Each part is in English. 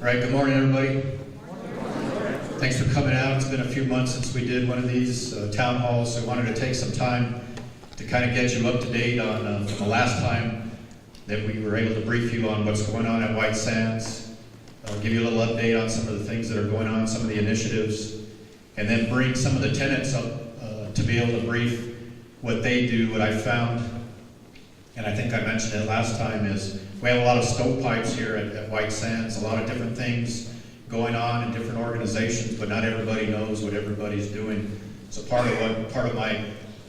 All right, good morning, everybody. Thanks for coming out. It's been a few months since we did one of these town halls, so I wanted to take some time to kind of get you up to date on from the last time that we were able to brief you on what's going on at White Sands. I'll give you a little update on some of the things that are going on, some of the initiatives, and then bring some of the tenants up to be able to brief what they do. What I found, and I think I mentioned it last time, is we have a lot of stovepipes here at White Sands, a lot of different things going on in different organizations, but not everybody knows what everybody's doing. So part of my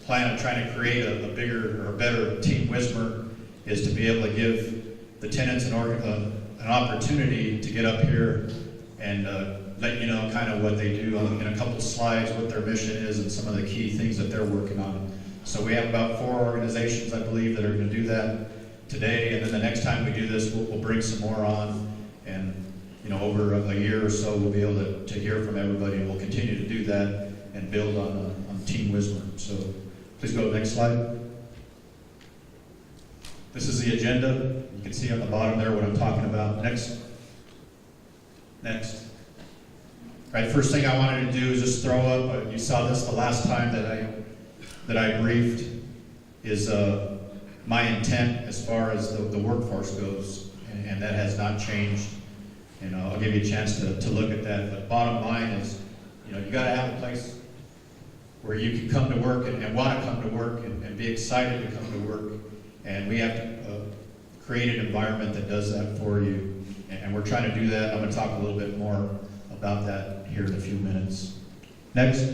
plan of trying to create a bigger or better Team WSMR is to be able to give the tenants an opportunity to get up here and let you know kind of what they do in a couple of slides, what their mission is, and some of the key things that they're working on. So we have about 4 organizations, I believe, that are going to do that today, and then the next time we do this, we'll bring some more on, and over a year or so, we'll be able to hear from everybody, and we'll continue to do that and build on Team WSMR. So please go to the next slide. This is the agenda. You can see on the bottom there what I'm talking about. Next. All right, first thing I wanted to do is just throw up, you saw this the last time that I briefed, is my intent as far as the workforce goes, and that has not changed. And I'll give you a chance to look at that. But bottom line is, you got to have a place where you can come to work and want to come to work and be excited to come to work. And we have to create an environment that does that for you. And we're trying to do that. I'm going to talk a little bit more about that here in a few minutes. Next.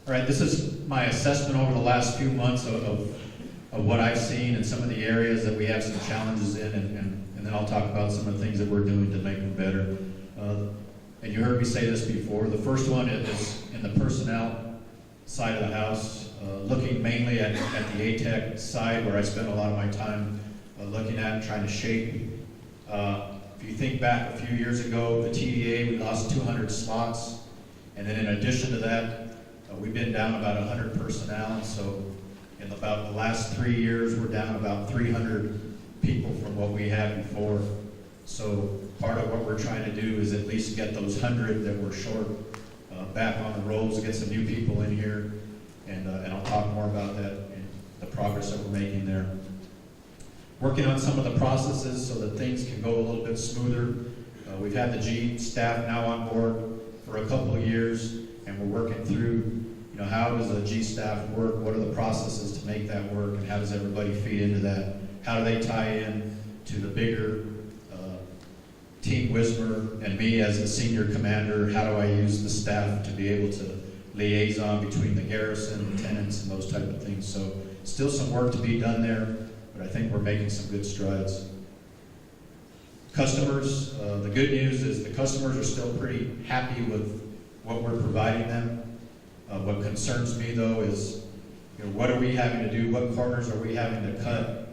All right, this is my assessment over the last few months of what I've seen in some of the areas that we have some challenges in, and then I'll talk about some of the things that we're doing to make them better. And you heard me say this before. The first one is in the personnel side of the house, looking mainly at the ATEC side, where I spend a lot of my time looking at and trying to shape. If you think back a few years ago, the TDA, we lost 200 slots, and then in addition to that, we've been down about 100 personnel. So in about the last 3 years, we're down about 300 people from what we had before. So part of what we're trying to do is at least get those 100 that we're short back on the rolls, get some new people in here, and I'll talk more about that and the progress that we're making there. Working on some of the processes so that things can go a little bit smoother. We've had the G staff now on board for a couple of years, and we're working through, how does the G staff work? What are the processes to make that work, and how does everybody feed into that? How do they tie in to the bigger Team WSMR and me as the senior commander? How do I use the staff to be able to liaison between the garrison, the tenants, and those type of things? So still some work to be done there, but I think we're making some good strides. Customers, the good news is the customers are still pretty happy with what we're providing them. What concerns me though is, what are we having to do? What corners are we having to cut,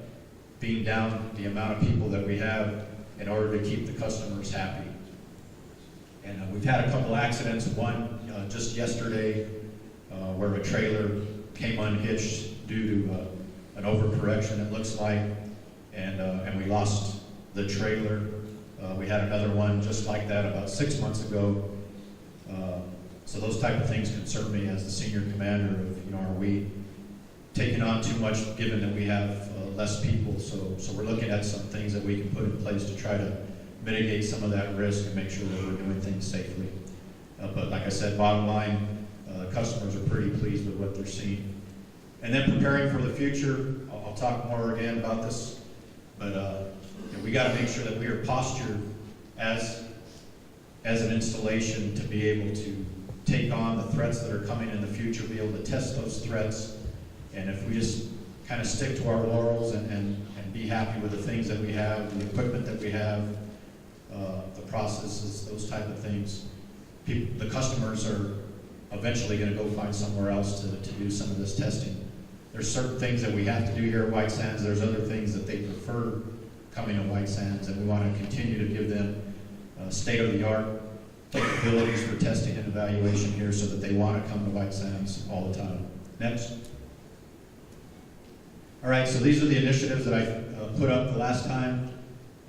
being down the amount of people that we have in order to keep the customers happy? And we've had a couple accidents. One just yesterday where a trailer came unhitched due to an overcorrection, it looks like, and we lost the trailer. We had another one just like that about 6 months ago. So those type of things concern me as the senior commander of, are we taking on too much given that we have less people? So we're looking at some things that we can put in place to try to mitigate some of that risk and make sure that we're doing things safely. But like I said, bottom line, customers are pretty pleased with what they're seeing. And then preparing for the future, I'll talk more again about this, but we got to make sure that we are postured as an installation to be able to take on the threats that are coming in the future, be able to test those threats. And if we just kind of stick to our laurels and be happy with the things that we have, the equipment that we have, the processes, those type of things, the customers are eventually going to go find somewhere else to do some of this testing. There's certain things that we have to do here at White Sands. There's other things that they prefer coming to White Sands, and we want to continue to give them state-of-the-art capabilities for testing and evaluation here so that they want to come to White Sands all the time. Next. All right, so these are the initiatives that I put up the last time,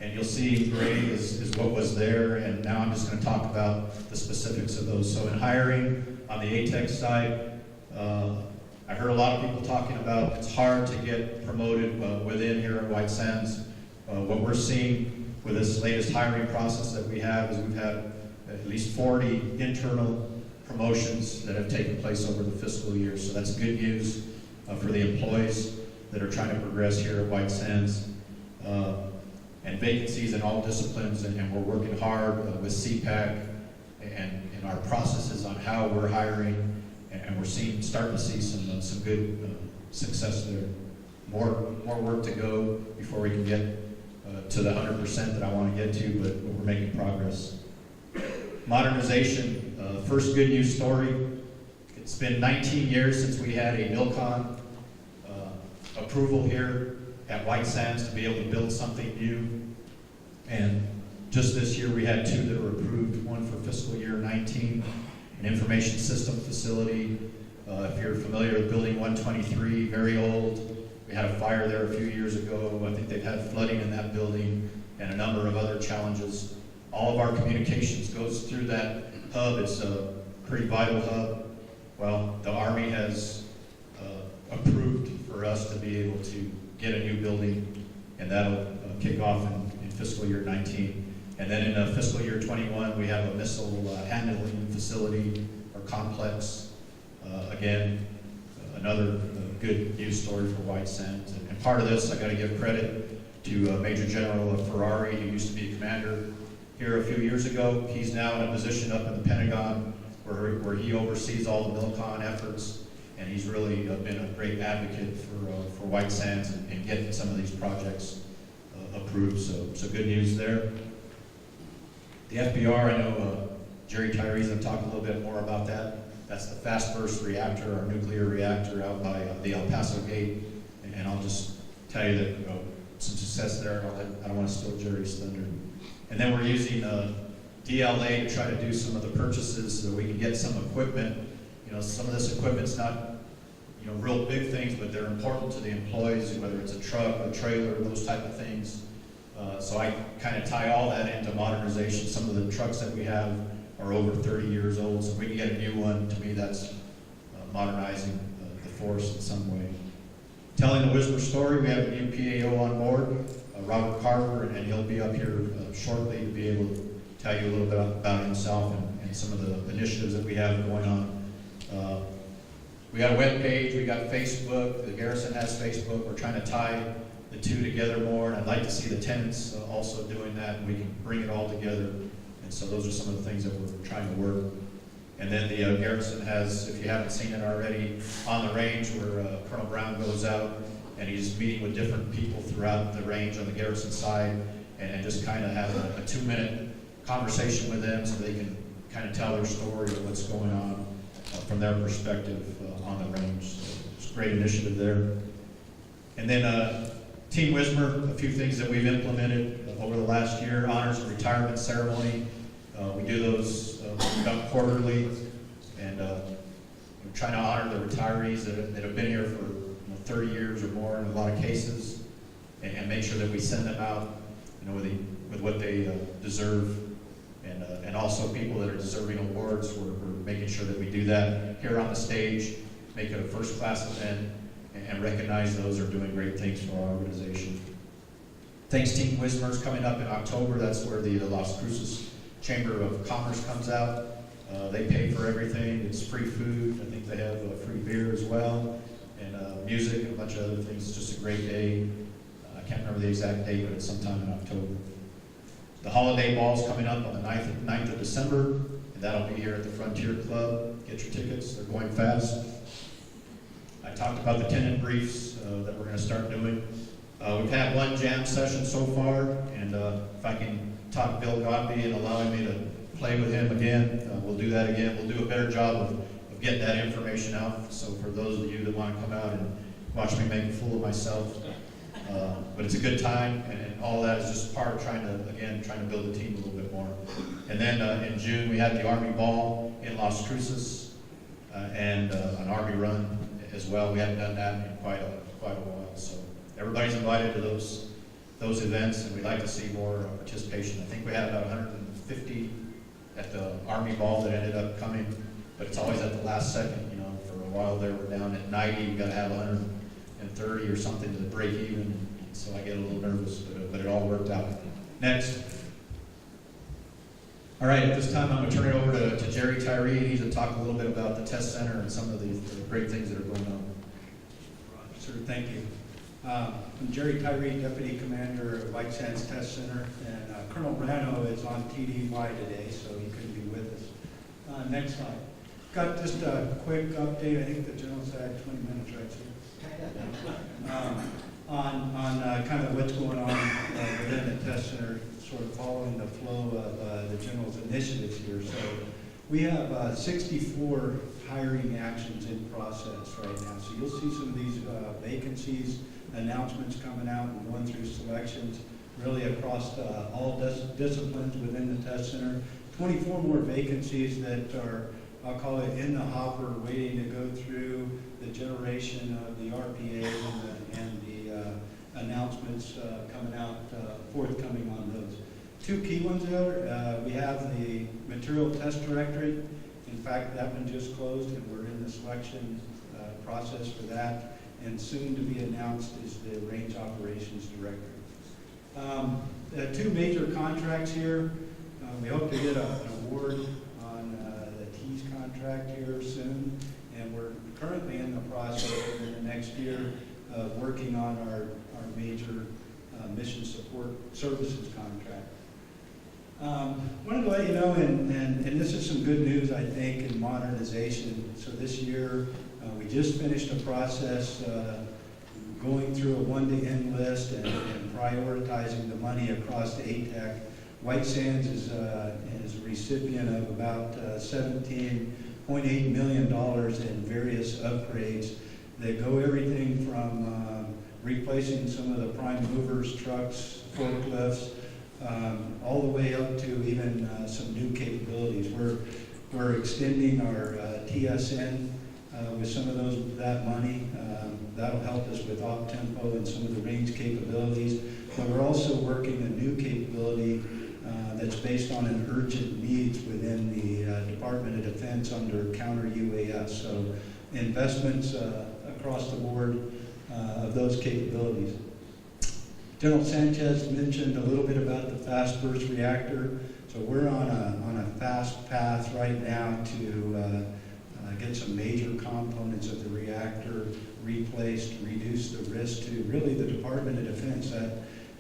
And you'll see gray is what was there, and now I'm just going to talk about the specifics of those. So in hiring, on the ATEX side, I heard a lot of people talking about it's hard to get promoted within here at White Sands. What we're seeing with this latest hiring process that we have is we've had at least 40 internal promotions that have taken place over the fiscal year. So that's good news for the employees that are trying to progress here at White Sands. And vacancies in all disciplines, and we're working hard with CPAC and our processes on how we're hiring, and we're starting to see some good success there. More work to go before we can get to the 100% that I want to get to, but we're making progress. Modernization, first good news story. It's been 19 years since we had a MILCON approval here at White Sands to be able to build something new. And just this year we had 2 that were approved, one for fiscal year 19, an information system facility. If you're familiar with building 123, very old. We had a fire there a few years ago. I think they've had flooding in that building and a number of other challenges. All of our communications goes through that hub. It's a pretty vital hub. Well, the Army has approved for us to be able to get a new building, and that'll kick off in fiscal year 19. And then in fiscal year 21, we have a missile handling facility or complex. Again, another good news story for White Sands. And part of this, I got to give credit to Major General Ferrari, who used to be a commander here a few years ago. He's now in a position up in the Pentagon where he oversees all the MILCON efforts, and he's really been a great advocate for White Sands and getting some of these projects approved. So good news there. The FBR, I know Jerry Tyree's going to talk a little bit more about that. That's the fast burst reactor, our nuclear reactor out by the El Paso Gate. And I'll just tell you that some success there. I don't want to steal Jerry's thunder. And then we're using DLA to try to do some of the purchases so that we can get some equipment. Some of this equipment's not real big things, but they're important to the employees, whether it's a truck, a trailer, those type of things. So I kind of tie all that into modernization. Some of the trucks that we have are over 30 years old, so if we can get a new one, to me that's modernizing the force in some way. Telling the WSMR story, we have a new PAO on board, Robert Carver, and he'll be up here shortly to be able to tell you a little bit about himself and some of the initiatives that we have going on. We got a web page, we got Facebook, the garrison has Facebook. We're trying to tie the two together more, and I'd like to see the tenants also doing that, and we can bring it all together. And so those are some of the things that we're trying to work. And then the garrison has, if you haven't seen it already, on the range where Colonel Brown goes out and he's meeting with different people throughout the range on the garrison side, and just kind of have a 2-minute conversation with them so they can kind of tell their story of what's going on from their perspective on the range. So it's a great initiative there. And then Team WSMR, a few things that we've implemented over the last year: honors and retirement ceremony. We do those done quarterly, and we're trying to honor the retirees that have been here for 30 years or more in a lot of cases, and make sure that we send them out with what they deserve. And also people that are deserving awards, we're making sure that we do that here on the stage, make it a first-class event, and recognize those who are doing great things for our organization. Thanks Team WSMR is coming up in October. That's where the Las Cruces Chamber of Commerce comes out. They pay for everything. It's free food. I think they have free beer as well, and music and a bunch of other things. It's just a great day. I can't remember the exact date, but it's sometime in October. The holiday ball's coming up on the 9th of December, and that'll be here at the Frontier Club. Get your tickets. They're going fast. I talked about the tenant briefs that we're going to start doing. We've had one jam session so far, and if I can talk Bill Godby and allowing me to play with him again, we'll do that again. We'll do a better job of getting that information out. So for those of you that want to come out and watch me make a fool of myself, but it's a good time, and all that is just part of trying to build the team a little bit more. And then in June we had the Army Ball in Las Cruces and an Army Run as well. We haven't done that in quite a while, so everybody's invited to those those events, and we'd like to see more participation. I think we had about 150 at the Army Ball that ended up coming, but it's always at the last second. You know, for a while there, we're down at 90. We got to have 130 or something to break even. So I get a little nervous, but it all worked out. Next. All right, at this time I'm going to turn it over to Jerry Tyree. He's going to talk a little bit about the test center and some of the great things that are going on. Sir, thank you. I'm Jerry Tyree, Deputy Commander of White Sands Test Center, and Colonel Brano is on TDY today, so he couldn't be with us. Next slide. Got just a quick update. I think the general said 20 minutes, right, sir? On kind of what's going on within the test center, sort of following the flow of the general's initiatives here. So we have 64 hiring actions in process right now. So you'll see some of these vacancies, announcements coming out and going through selections really across all disciplines within the test center. 24 more vacancies that are, I'll call it, in the hopper, waiting to go through the generation of the RPA and the announcements coming out, forthcoming on those. Two key ones there, we have the material test directorate. In fact, that one just closed and we're in the selection process for that. And soon to be announced is the range operations director. Two major contracts here. We hope to get an award on the TEAS contract here soon. And we're currently in the process in the next year of working on our major mission support services contract. Wanted to let you know, and this is some good news, I think, in modernization. So this year, we just finished a process going through a one-to-end list and prioritizing the money across the ATAC. White Sands is a recipient of about $17.8 million in various upgrades that go everything from replacing some of the prime movers, trucks, forklifts, all the way up to even some new capabilities. We're extending our TSN with some of that money. That'll help us with op-tempo and some of the range capabilities. But we're also working a new capability that's based on an urgent needs within the Department of Defense under counter UAS. So investments across the board of those capabilities. General Sanchez mentioned a little bit about the fast burst reactor. So we're on a fast path right now to get some major components of the reactor replaced, reduce the risk to really the Department of Defense.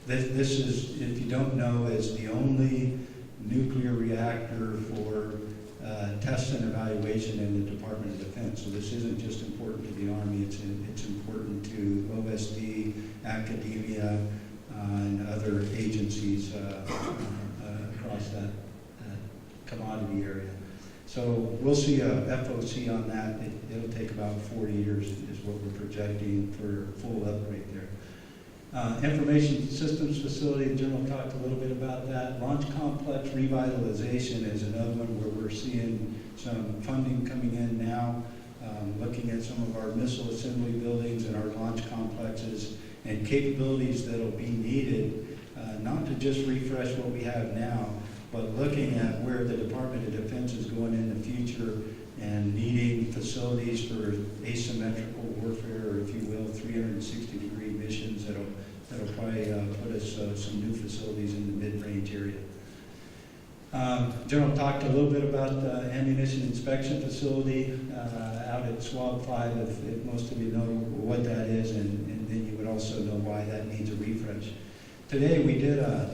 This is, if you don't know, is the only nuclear reactor for test and evaluation in the Department of Defense. So this isn't just important to the Army, it's important to OSD, academia, and other agencies across that commodity area. So we'll see a FOC on that. It'll take about 4 years is what we're projecting for full upgrade there. Information Systems Facility, the General talked a little bit about that. Launch Complex Revitalization is another one where we're seeing some funding coming in now, looking at some of our missile assembly buildings and our launch complexes and capabilities that will be needed, not to just refresh what we have now, but looking at where the Department of Defense is going in the future and needing facilities for asymmetrical warfare, or if you will, 360-degree missions that'll probably put us some new facilities in the mid-range area. General talked a little bit about the ammunition inspection facility out at SWAB 5, if most of you know what that is, and then you would also know why that needs a refresh. Today we did a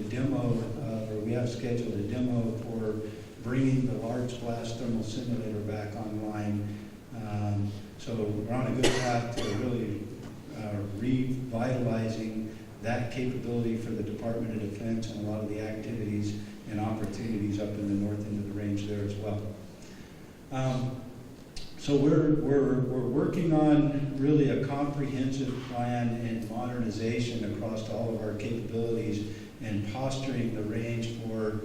demo, or we have scheduled a demo for bringing the large blast thermal simulator back online. So we're on a good path to really revitalizing that capability for the Department of Defense and a lot of the activities and opportunities up in the north end of the range there as well. So we're working on really a comprehensive plan in modernization across all of our capabilities and posturing the range for,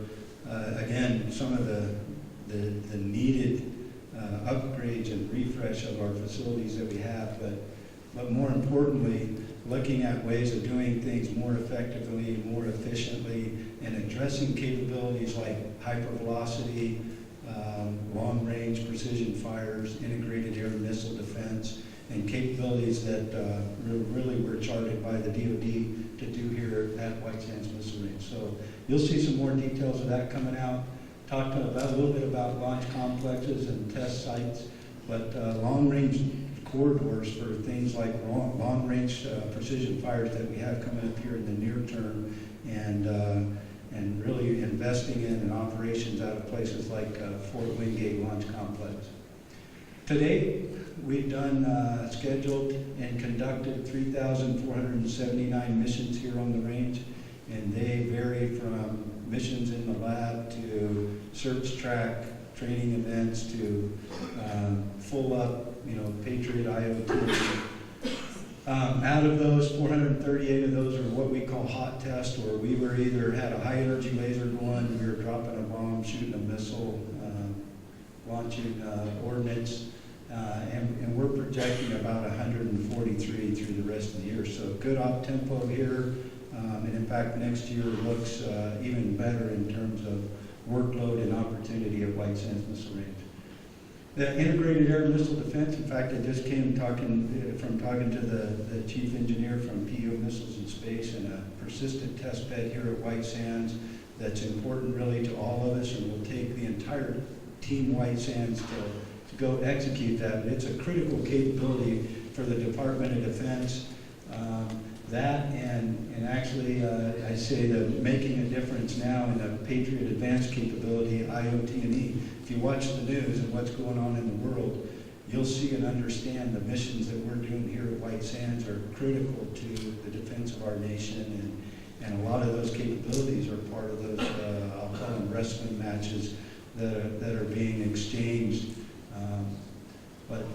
again, some of the needed upgrades and refresh of our facilities that we have, but but more importantly, looking at ways of doing things more effectively, more efficiently, and addressing capabilities like hypervelocity, long-range precision fires, integrated air missile defense, and capabilities that really were charted by the DoD to do here at White Sands Missile Range. So you'll see some more details of that coming out. Talked a little bit about launch complexes and test sites, but long-range corridors for things like long-range precision fires that we have coming up here in the near term, and really investing in operations out of places like Fort Wingate Launch Complex. To date, we've done scheduled and conducted 3,479 missions here on the range, and they vary from missions in the lab to search track, training events to full up, Patriot IoT. Out of those, 438 of those are what we call hot tests, where we were either had a high energy laser going, we were dropping a bomb, shooting a missile, launching ordnance, and we're projecting about 143 through the rest of the year. So good op tempo here, and in fact next year looks even better in terms of workload and opportunity at White Sands Missile Range. The integrated air missile defense, in fact, I just came talking to the chief engineer from PO Missiles and Space, and a persistent test bed here at White Sands that's important really to all of us, and will take the entire team White Sands to go execute that. But it's a critical capability for the Department of Defense. That and actually, I say that making a difference now in the Patriot Advanced capability, IoT and E. If you watch the news and what's going on in the world, you'll see and understand the missions that we're doing here at White Sands are critical to the defense of our nation, and a lot of those capabilities are part of those, I'll call them wrestling matches that are being exchanged. But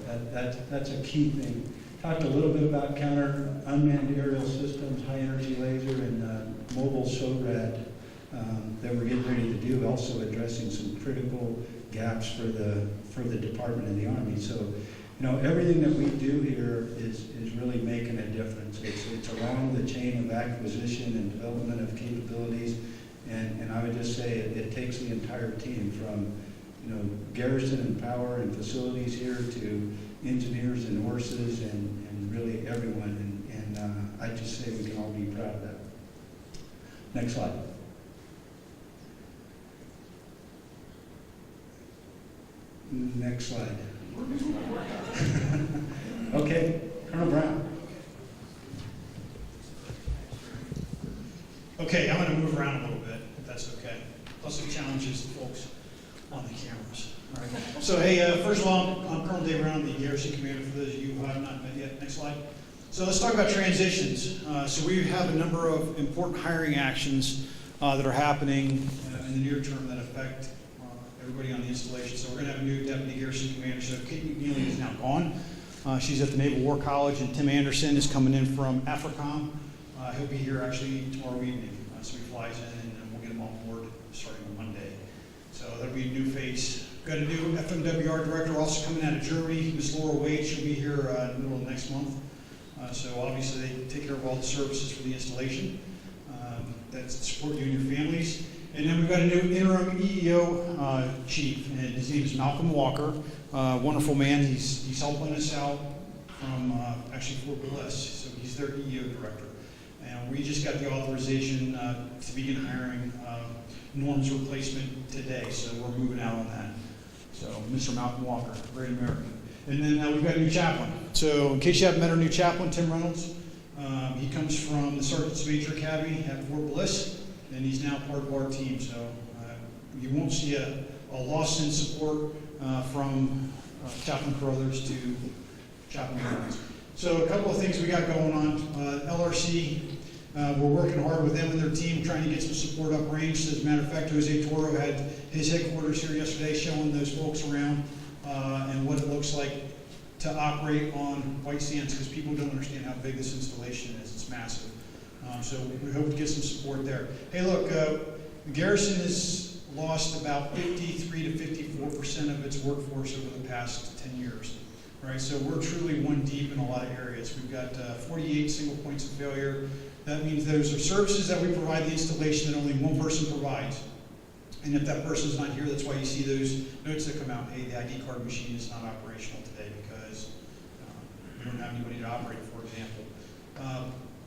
that's a key thing. Talked a little bit about counter unmanned aerial systems, high energy laser, and mobile SORAD that we're getting ready to do, also addressing some critical gaps for the Department and the Army. So, everything that we do here is really making a difference. It's along the chain of acquisition and development of capabilities, and I would just say it takes the entire team from garrison and power and facilities here to engineers and horses and really everyone, and I just say we can all be proud of that. Next slide. Next slide. Okay, Colonel Brown. Okay, I'm going to move around a little bit, if that's okay. Plus it challenges the folks on the cameras. All right. So, hey, first of all, I'm Colonel Dave Brown, the Garrison Commander, for those of you who have not met yet. Next slide. So let's talk about transitions. So we have a number of important hiring actions that are happening in the near term that affect everybody on the installation. So we're going to have a new Deputy Garrison Commander. So Kate McNeely is now gone. She's at the Naval War College, and Tim Anderson is coming in from AFRICOM. He'll be here actually tomorrow evening. So he flies in, and we'll get him on board starting on Monday. So that'll be a new face. We've got a new FMWR director also coming out of Germany, Ms. Laura Wade. She'll be here in the middle of next month. So obviously they take care of all the services for the installation that support you and your families. And then we've got a new interim EEO chief, and his name is Malcolm Walker. Wonderful man. He's helping us out from actually Fort Bliss, so he's their EEO director. And we just got the authorization to begin hiring Norm's replacement today, so we're moving out on that. So Mr. Malcolm Walker, great American. And then we've got a new chaplain. So in case you haven't met our new chaplain, Tim Reynolds, he comes from the Sergeant's Major Academy at Fort Bliss, and he's now part of our team. So you won't see a loss in support from Chaplain Carruthers to Chaplain Reynolds. So a couple of things we got going on. LRC, we're working hard with them and their team, trying to get some support up range. As a matter of fact, Jose Toro had his headquarters here yesterday, showing those folks around and what it looks like to operate on White Sands, because people don't understand how big this installation is. It's massive. So we hope to get some support there. Hey, look, the Garrison has lost about 53 to 54% of its workforce over the past 10 years. All right, so we're truly one deep in a lot of areas. We've got 48 single points of failure. That means those are services that we provide the installation that only one person provides. And if that person's not here, that's why you see those notes that come out, hey, the ID card machine is not operational today because we don't have anybody to operate it, for example.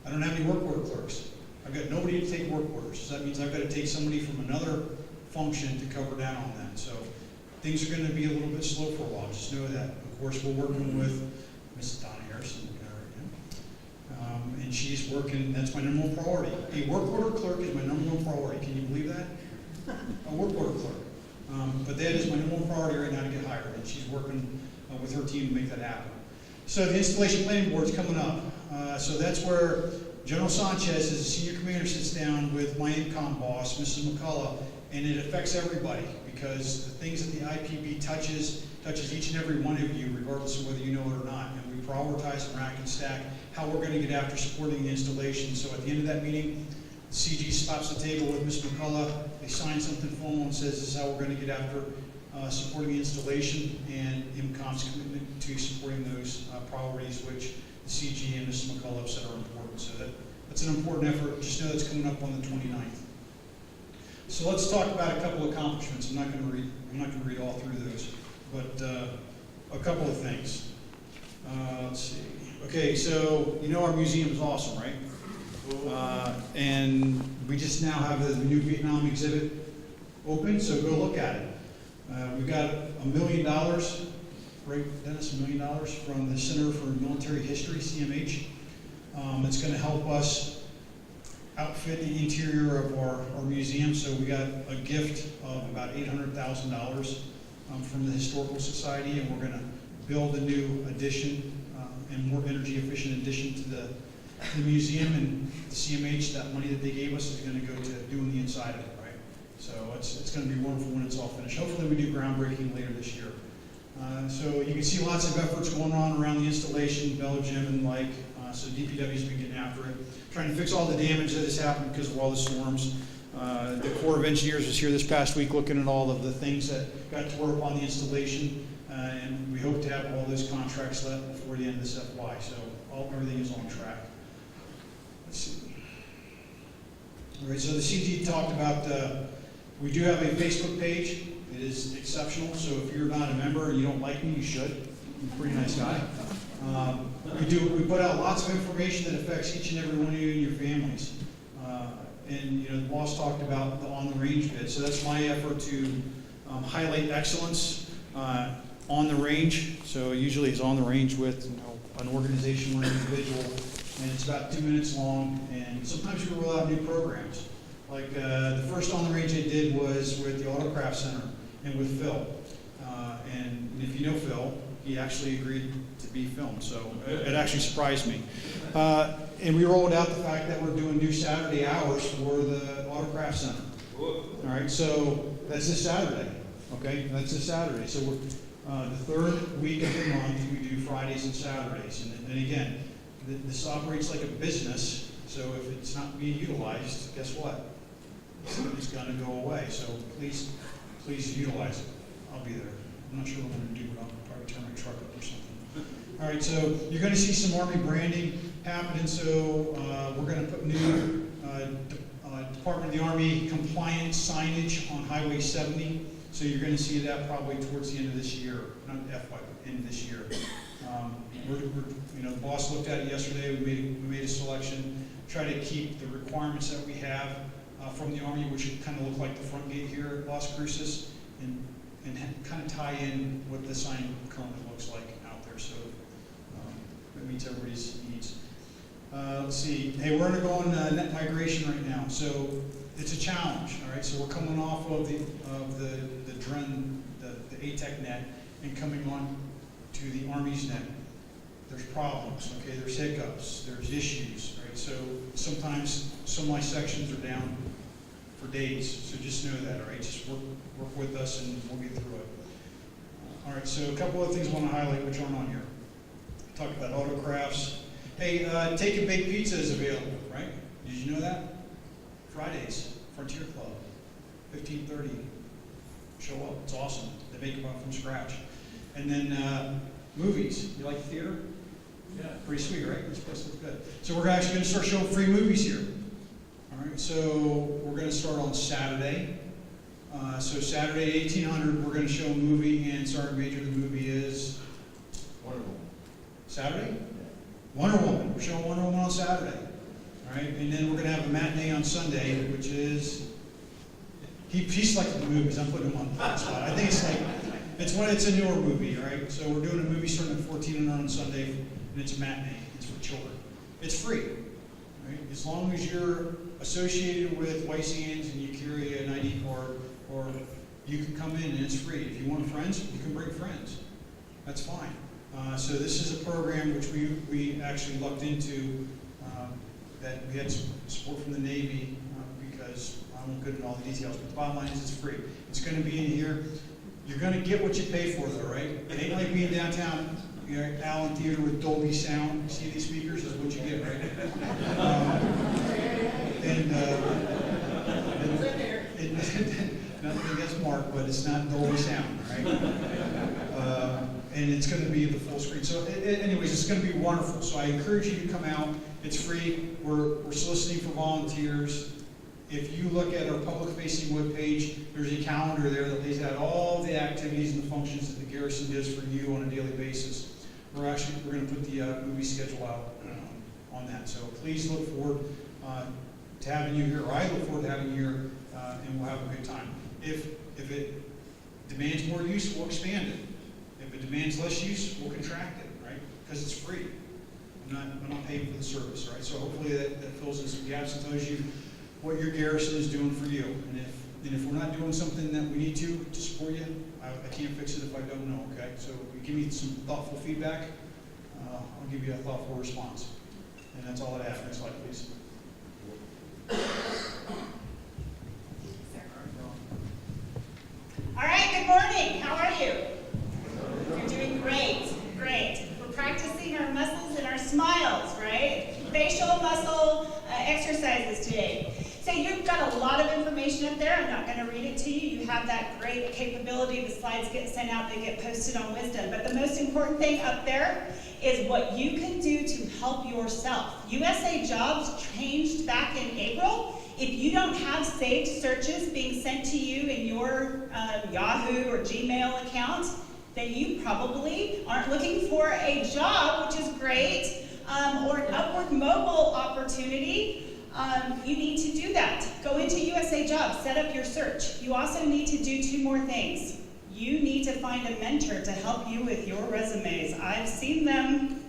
I don't have any work order clerks. I've got nobody to take work orders. So that means I've got to take somebody from another function to cover down on that. So things are going to be a little bit slow for a while. Just know that. Of course, we're working with Mrs. Donna Harrison, and she's working. That's my number one priority. A work order clerk is my number one priority. Can you believe that? A work order clerk. But that is my number one priority right now to get hired, and she's working with her team to make that happen. So the installation planning board is coming up. So that's where General Sanchez, as a senior commander, sits down with my INCOM boss, Mrs. McCullough, and it affects everybody because the things that the IPB touches each and every one of you, regardless of whether you know it or not. And we prioritize and rack and stack how we're going to get after supporting the installation. So at the end of that meeting, the CG stops the table with Ms. McCullough. They sign something formal and says this is how we're going to get after supporting the installation and IMCOM's commitment to supporting those priorities, which the CG and Ms. McCullough said are important. So that's an important effort. Just know that's coming up on the 29th. So let's talk about a couple of accomplishments. I'm not going to read all through those, but a couple of things. Let's see. Okay, so you know our museum is awesome, right? And we just now have the new Vietnam exhibit open, so go look at it. We've got $1 million, right, Dennis? $1 million from the Center for Military History, CMH. That's going to help us outfit the interior of our museum. So we got a gift of about $800,000 from the Historical Society, and we're going to build a new addition and more energy efficient addition to the museum. And the CMH, that money that they gave us is going to go to doing the inside of it, right? So it's going to be wonderful when it's all finished. Hopefully we do groundbreaking later this year. So you can see lots of efforts going on around the installation, Belgium and like, so DPW's been getting after it, trying to fix all the damage that has happened because of all the storms. The Corps of Engineers was here this past week looking at all of the things that got tore up on the installation, and we hope to have all those contracts let before the end of this FY. So everything is on track. Let's see. All right, so the CG talked about, we do have a Facebook page. It is exceptional, so if you're not a member and you don't like me, you should. I'm a pretty nice guy. We put out lots of information that affects each and every one of you and your families. And the boss talked about the on the range bit, so that's my effort to highlight excellence on the range. So usually it's on the range with an organization or an individual, and it's about 2 minutes long. And sometimes we roll out new programs. Like the first on the range I did was with the Autocraft Center and with Phil. And if you know Phil, he actually agreed to be filmed, so it actually surprised me. And we rolled out the fact that we're doing new Saturday hours for the Autocraft Center. All right, so that's this Saturday, okay? That's this Saturday. So we're the third week of the month, we do Fridays and Saturdays. And again, this operates like a business, so if it's not being utilized, guess what? It's going to go away, so please utilize it. I'll be there. I'm not sure what I'm going to do, but I'll probably turn my truck up or something. All right, so you're going to see some Army branding happening. So we're going to put new Department of the Army compliant signage on Highway 70. So you're going to see that probably towards the end of this year, not FY, but end of this year. The boss looked at it yesterday. We made a selection, try to keep the requirements that we have from the Army, which kind of look like the front gate here at Las Cruces, and kind of tie in what the sign currently looks like out there, so it meets everybody's needs. Let's see. Hey, we're going to go on net migration right now, so it's a challenge. All right, so we're coming off of the DREN, the ATEC net, and coming on to the Army's net. There's problems. Okay, there's hiccups. There's issues. Right, so sometimes some of my sections are down for days. So just know that. All right, just work with us and we'll get through it. All right, so a couple of things I want to highlight which aren't on here. Talk about autocrafts. Hey, Take and Bake Pizza is available, right? Did you know that? Fridays, Frontier Club, 15:30. Show up, it's awesome. They make them up from scratch. And then Movies. You like the theater? Yeah. Pretty sweet, right? This place looks good. So we're actually going to start showing free movies here. All right, so we're going to start on Saturday. So Saturday, 1800, we're going to show a movie, and Sergeant Major, the movie is Wonderful. Saturday? Wonder Woman. We're showing Wonder Woman on Saturday. All right, and then we're going to have a matinee on Sunday, which is, he selected the movies. I'm putting him on the spot. I think it's a newer movie, all right? So we're doing a movie starting at 14 and on Sunday, and it's a matinee. It's for children. It's free, right? As long as you're associated with White Sands and you carry an ID card, or you can come in and it's free. If you want friends, you can bring friends. That's fine. So this is a program which we actually lucked into, that we had support from the Navy, because I won't go into all the details, but the bottom line is it's free. It's going to be in here. You're going to get what you pay for, though, right? It ain't like being downtown, Allen Theater with Dolby Sound. You see these speakers? That's what you get, right? Nothing against Mark, but it's not Dolby Sound, right? And it's going to be the full screen. So anyways, it's going to be wonderful. So I encourage you to come out. It's free. We're soliciting for volunteers. If you look at our public-facing webpage, there's a calendar there that lays out all the activities and the functions that the garrison does for you on a daily basis. We're going to put the movie schedule out on that. So please look forward to having you here. Or I look forward to having you here, and we'll have a good time. If it demands more use, we'll expand it. If it demands less use, we'll contract it, right? Because it's free. I'm not paying for the service, right? So hopefully that fills in some gaps and tells you what your garrison is doing for you. And if we're not doing something that we need to support you, I can't fix it if I don't know, okay? So if you give me some thoughtful feedback, I'll give you a thoughtful response. And that's all I have. Next slide, please. All right, good morning. How are you? You're doing great, great. We're practicing our muscles and our smiles, right? Facial muscle exercises today. So you've got a lot of information up there. I'm not going to read it to you. You have that great capability. The slides get sent out. They get posted on Wisdom. But the most important thing up there is what you can do to help yourself. USA Jobs changed back in April. If you don't have saved searches being sent to you in your Yahoo or Gmail account, then you probably aren't looking for a job, which is great, or an upward mobile opportunity. You need to do that. Go into USA Jobs, set up your search. You also need to do two more things. You need to find a mentor to help you with your resumes. I've seen them.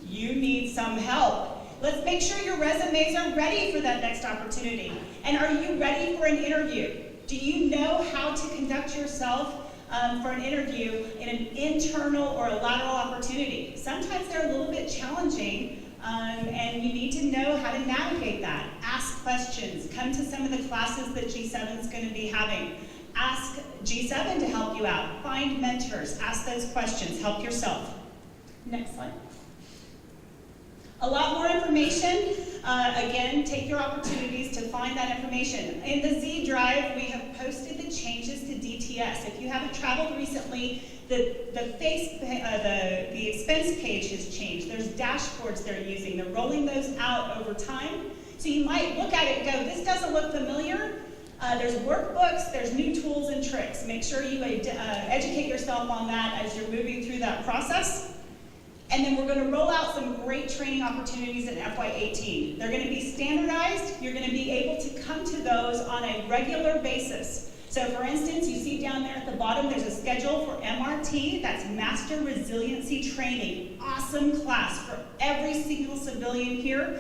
You need some help. Let's make sure your resumes are ready for that next opportunity. And are you ready for an interview? Do you know how to conduct yourself for an interview in an internal or a lateral opportunity? Sometimes they're a little bit challenging, and you need to know how to navigate that. Ask questions. Come to some of the classes that G7 is going to be having. Ask G7 to help you out. Find mentors. Ask those questions. Help yourself. Next slide. A lot more information. Again, take your opportunities to find that information. In the Z Drive, we have posted the changes to DTS. If you haven't traveled recently, the expense page has changed. There's dashboards they're using. They're rolling those out over time. So you might look at it and go, this doesn't look familiar. There's workbooks, there's new tools and tricks. Make sure you educate yourself on that as you're moving through that process. And then we're going to roll out some great training opportunities in FY18. They're going to be standardized. You're going to be able to come to those on a regular basis. So for instance, you see down there at the bottom, there's a schedule for MRT. That's Master Resiliency Training. Awesome class for every single civilian here.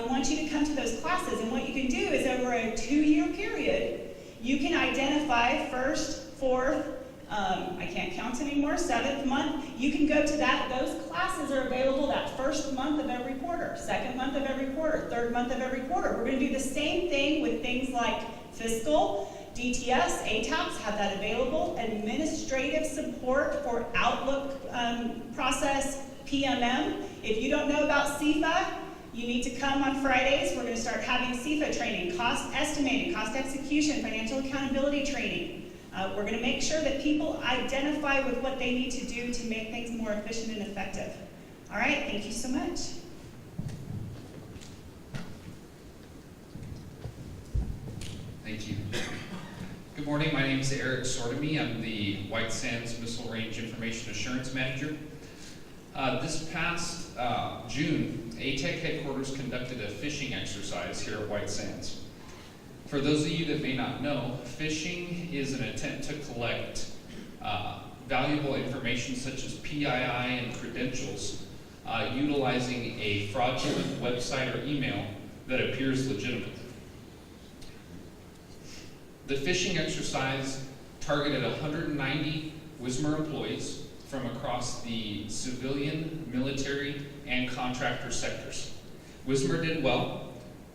We want you to come to those classes. And what you can do is over a 2-year period, you can identify first, fourth, I can't count anymore, 7th month. You can go to that. Those classes are available that first month of every quarter, second month of every quarter, third month of every quarter. We're going to do the same thing with things like fiscal, DTS, ATAPs have that available, administrative support for Outlook process, PMM. If you don't know about CFA, you need to come on Fridays. We're going to start having CFA training, cost estimating, cost execution, financial accountability training. We're going to make sure that people identify with what they need to do to make things more efficient and effective. All right, thank you so much. Thank you. Good morning, my name is Eric Sortamy. I'm the White Sands Missile Range Information Assurance Manager. This past June, ATEC headquarters conducted a phishing exercise here at White Sands. For those of you that may not know, phishing is an attempt to collect valuable information such as PII and credentials utilizing a fraudulent website or email that appears legitimate. The phishing exercise targeted 190 WSMR employees from across the civilian, military, and contractor sectors. WSMR did well.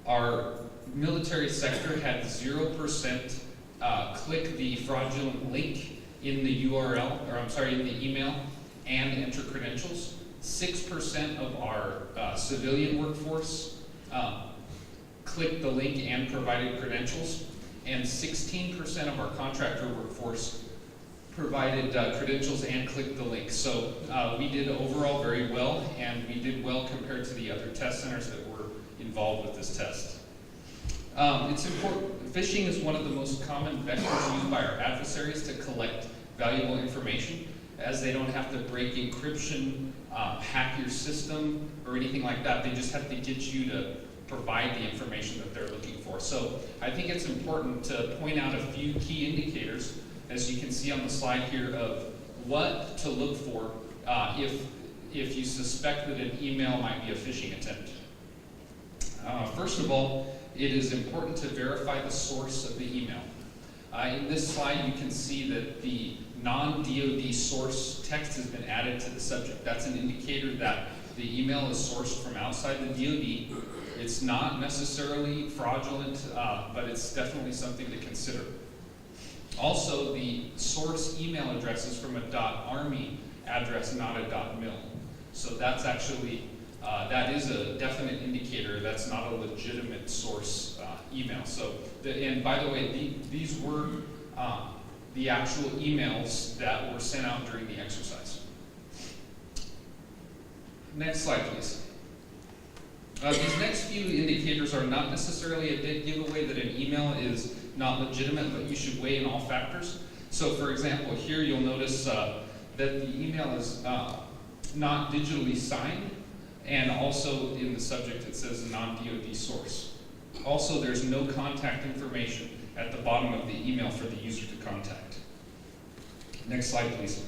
Our military sector had 0% click the fraudulent link in the URL, or I'm sorry, in the email, and enter credentials. 6% of our civilian workforce clicked the link and provided credentials, and 16% of our contractor workforce provided credentials and clicked the link. So we did overall very well, and we did well compared to the other test centers that were involved with this test. It's important, phishing is one of the most common vectors used by our adversaries to collect valuable information, as they don't have to break encryption, hack your system, or anything like that. They just have to get you to provide the information that they're looking for. So I think it's important to point out a few key indicators, as you can see on the slide here, of what to look for if you suspect that an email might be a phishing attempt. First of all, it is important to verify the source of the email. In this slide, you can see that the non-DoD source text has been added to the subject. That's an indicator that the email is sourced from outside the DoD. It's not necessarily fraudulent, but it's definitely something to consider. Also, the source email address is from a .army address, not a .mil. So that's actually, that is a definite indicator that's not a legitimate source email. So, and by the way, these were the actual emails that were sent out during the exercise. Next slide, please. These next few indicators are not necessarily a dead giveaway that an email is not legitimate, but you should weigh in all factors. So for example, here you'll notice that the email is not digitally signed, and also in the subject it says a non-DoD source. Also, there's no contact information at the bottom of the email for the user to contact. Next slide, please.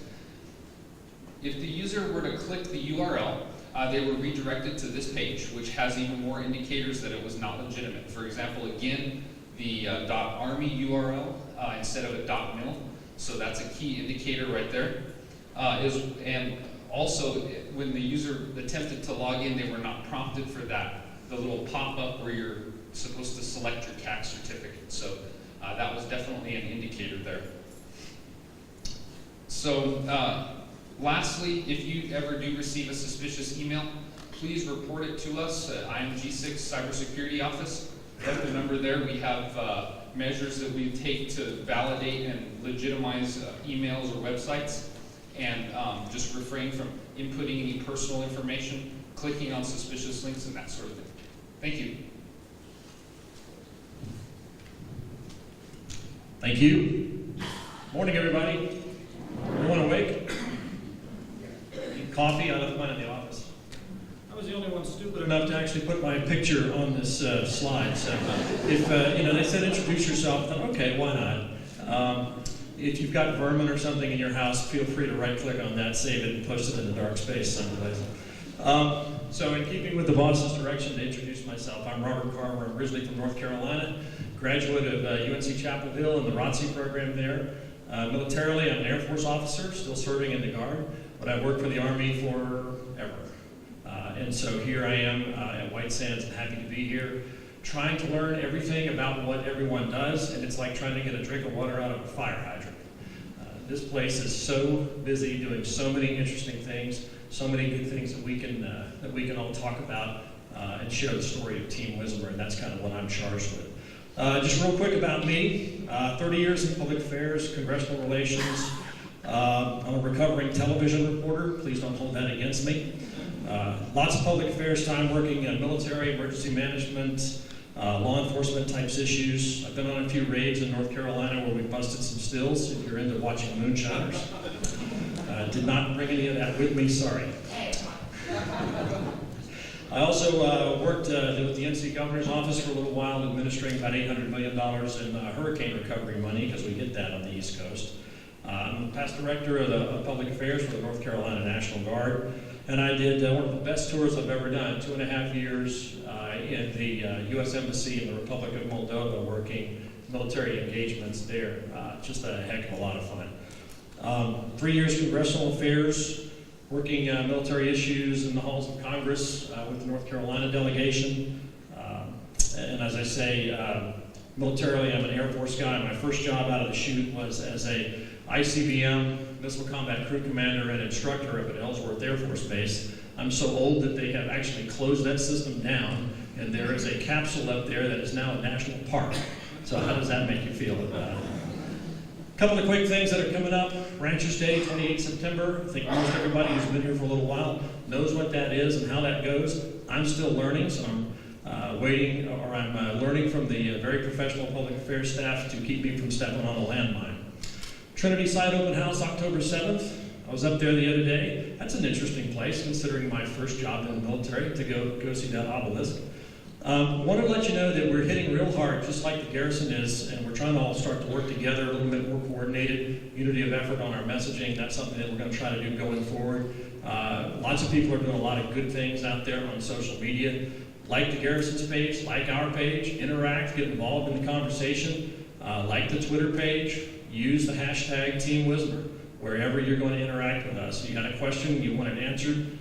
If the user were to click the URL, they were redirected to this page, which has even more indicators that it was not legitimate. For example, again, the .army URL instead of a .mil, so that's a key indicator right there. And also, when the user attempted to log in, they were not prompted for that, the little pop-up where you're supposed to select your CAC certificate. So that was definitely an indicator there. So lastly, if you ever do receive a suspicious email, please report it to us at IMG6 Cybersecurity Office. At the number there, we have measures that we take to validate and legitimize emails or websites, and just refrain from inputting any personal information, clicking on suspicious links, and that sort of thing. Thank you. Thank you. Morning, everybody. Everyone awake? Need coffee? I left mine in the office. I was the only one stupid enough to actually put my picture on this slide. So if, they said introduce yourself, I thought, okay, why not? If you've got vermin or something in your house, feel free to right-click on that, save it, and post it in the dark space someplace. So in keeping with the boss's direction to introduce myself, I'm Robert Carver. I'm originally from North Carolina, graduate of UNC Chapel Hill and the ROTC program there. Militarily, I'm an Air Force officer, still serving in the Guard, but I've worked for the Army forever. And so here I am at White Sands, and happy to be here, trying to learn everything about what everyone does, and it's like trying to get a drink of water out of a fire hydrant. This place is so busy, doing so many interesting things, so many good things that we can all talk about and share the story of Team WSMR, and that's kind of what I'm charged with. Just real quick about me, 30 years in public affairs, congressional relations. I'm a recovering television reporter. Please don't hold that against me. Lots of public affairs time working in military, emergency management, law enforcement types issues. I've been on a few raids in North Carolina where we busted some stills, if you're into watching moonshiners. Did not bring any of that with me, sorry. I also worked with the NC Governor's Office for a little while, administering about $800 million in hurricane recovery money, because we get that on the East Coast. I'm the past director of public affairs for the North Carolina National Guard, and I did one of the best tours I've ever done, 2.5 years in the U.S. Embassy in the Republic of Moldova, working military engagements there. Just a heck of a lot of fun. 3 years congressional affairs, working military issues in the halls of Congress with the North Carolina delegation. And as I say, militarily, I'm an Air Force guy. My first job out of the chute was as a ICBM, Missile Combat Crew Commander and instructor up at Ellsworth Air Force Base. I'm so old that they have actually closed that system down, and there is a capsule up there that is now a national park. So how does that make you feel about it? A couple of quick things that are coming up. Ranchers Day, 28 September. I think most everybody who's been here for a little while knows what that is and how that goes. I'm still learning, so I'm learning from the very professional public affairs staff to keep me from stepping on a landmine. Trinity Site Open House, October 7th. I was up there the other day. That's an interesting place, considering my first job in the military, to go see that obelisk. Wanted to let you know that we're hitting real hard, just like the garrison is, and we're trying to all start to work together a little bit more coordinated, unity of effort on our messaging. That's something that we're going to try to do going forward. Lots of people are doing a lot of good things out there on social media. Like the garrison's page, like our page, interact, get involved in the conversation. Like the Twitter page, use the hashtag Team WSMR wherever you're going to interact with us. You got a question, you want it answered,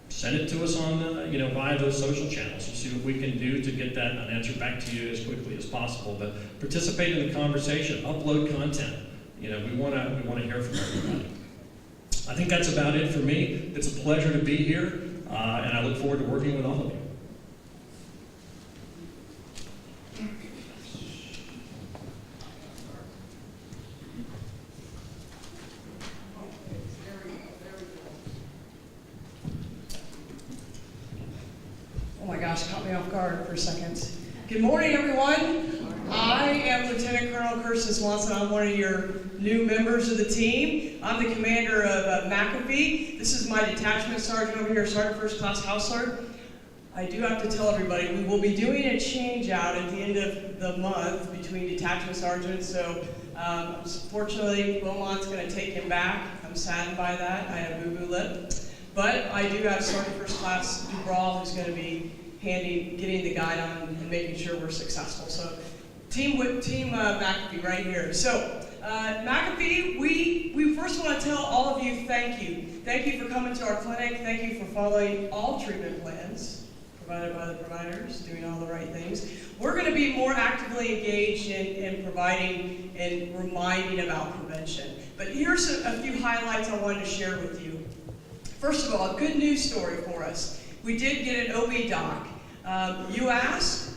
send it to us on via those social channels. We'll see what we can do to get that answer back to you as quickly as possible. But participate in the conversation, upload content. We want to hear from everybody. I think that's about it for me. It's a pleasure to be here, and I look forward to working with all of you. Oh my gosh, caught me off guard for a second. Good morning, everyone. I am Lieutenant Colonel Kirsten Swanson. I'm one of your new members of the team. I'm the commander of McAfee. This is my detachment sergeant over here, Sergeant First Class House Sergeant. I do have to tell everybody, we will be doing a change out at the end of the month between detachment sergeants. So fortunately, Beaumont's going to take him back. I'm saddened by that. I had a boo-boo lip. But I do have Sergeant First Class Dubrawl, who's going to be getting the guide on and making sure we're successful. So Team McAfee right here. So McAfee, we first want to tell all of you thank you. Thank you for coming to our clinic. Thank you for following all treatment plans provided by the providers, doing all the right things. We're going to be more actively engaged in providing and reminding about prevention. But here's a few highlights I wanted to share with you. First of all, a good news story for us. We did get an OB doc. You asked,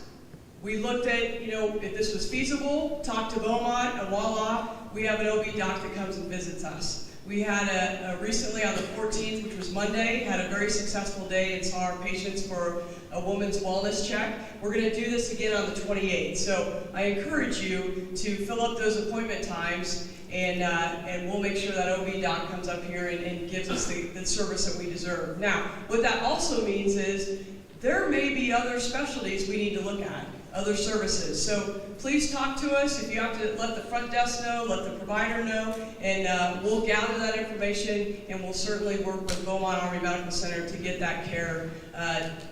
we looked at, if this was feasible, talked to Beaumont, and voila, we have an OB doc that comes and visits us. We had recently on the 14th, which was Monday, had a very successful day and saw our patients for a woman's wellness check. We're going to do this again on the 28th. So I encourage you to fill up those appointment times, and we'll make sure that OB doc comes up here and gives us the service that we deserve. Now, what that also means is there may be other specialties we need to look at, other services. So please talk to us. If you have to let the front desk know, let the provider know, and we'll gather that information, and we'll certainly work with Beaumont Army Medical Center to get that care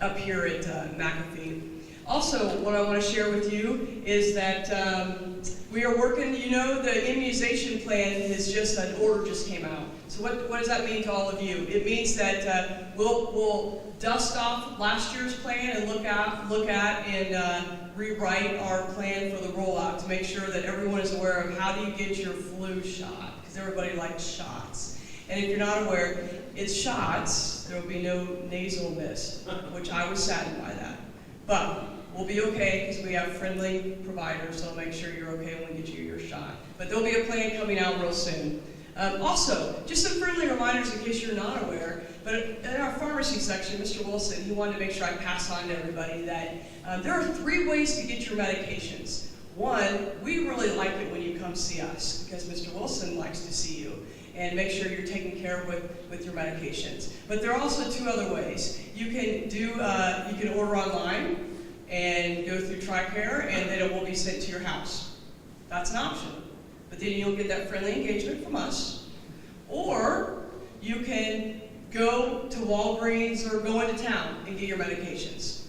up here at McAfee. Also, what I want to share with you is that we are working, the immunization plan is an order just came out. So what does that mean to all of you? It means that we'll dust off last year's plan and look at and rewrite our plan for the rollout to make sure that everyone is aware of how do you get your flu shot, because everybody likes shots. And if you're not aware, it's shots. There will be no nasal mist, which I was saddened by that. But we'll be okay because we have friendly providers, so I'll make sure you're okay when we get you your shot. But there'll be a plan coming out real soon. Also, just some friendly reminders in case you're not aware, but in our pharmacy section, Mr. Wilson, he wanted to make sure I pass on to everybody that there are 3 ways to get your medications. One, we really like it when you come see us because Mr. Wilson likes to see you and make sure you're taken care of with your medications. But there are also 2 other ways. You can order online and go through TRICARE, and then it will be sent to your house. That's an option. But then you'll get that friendly engagement from us. Or you can go to Walgreens or go into town and get your medications.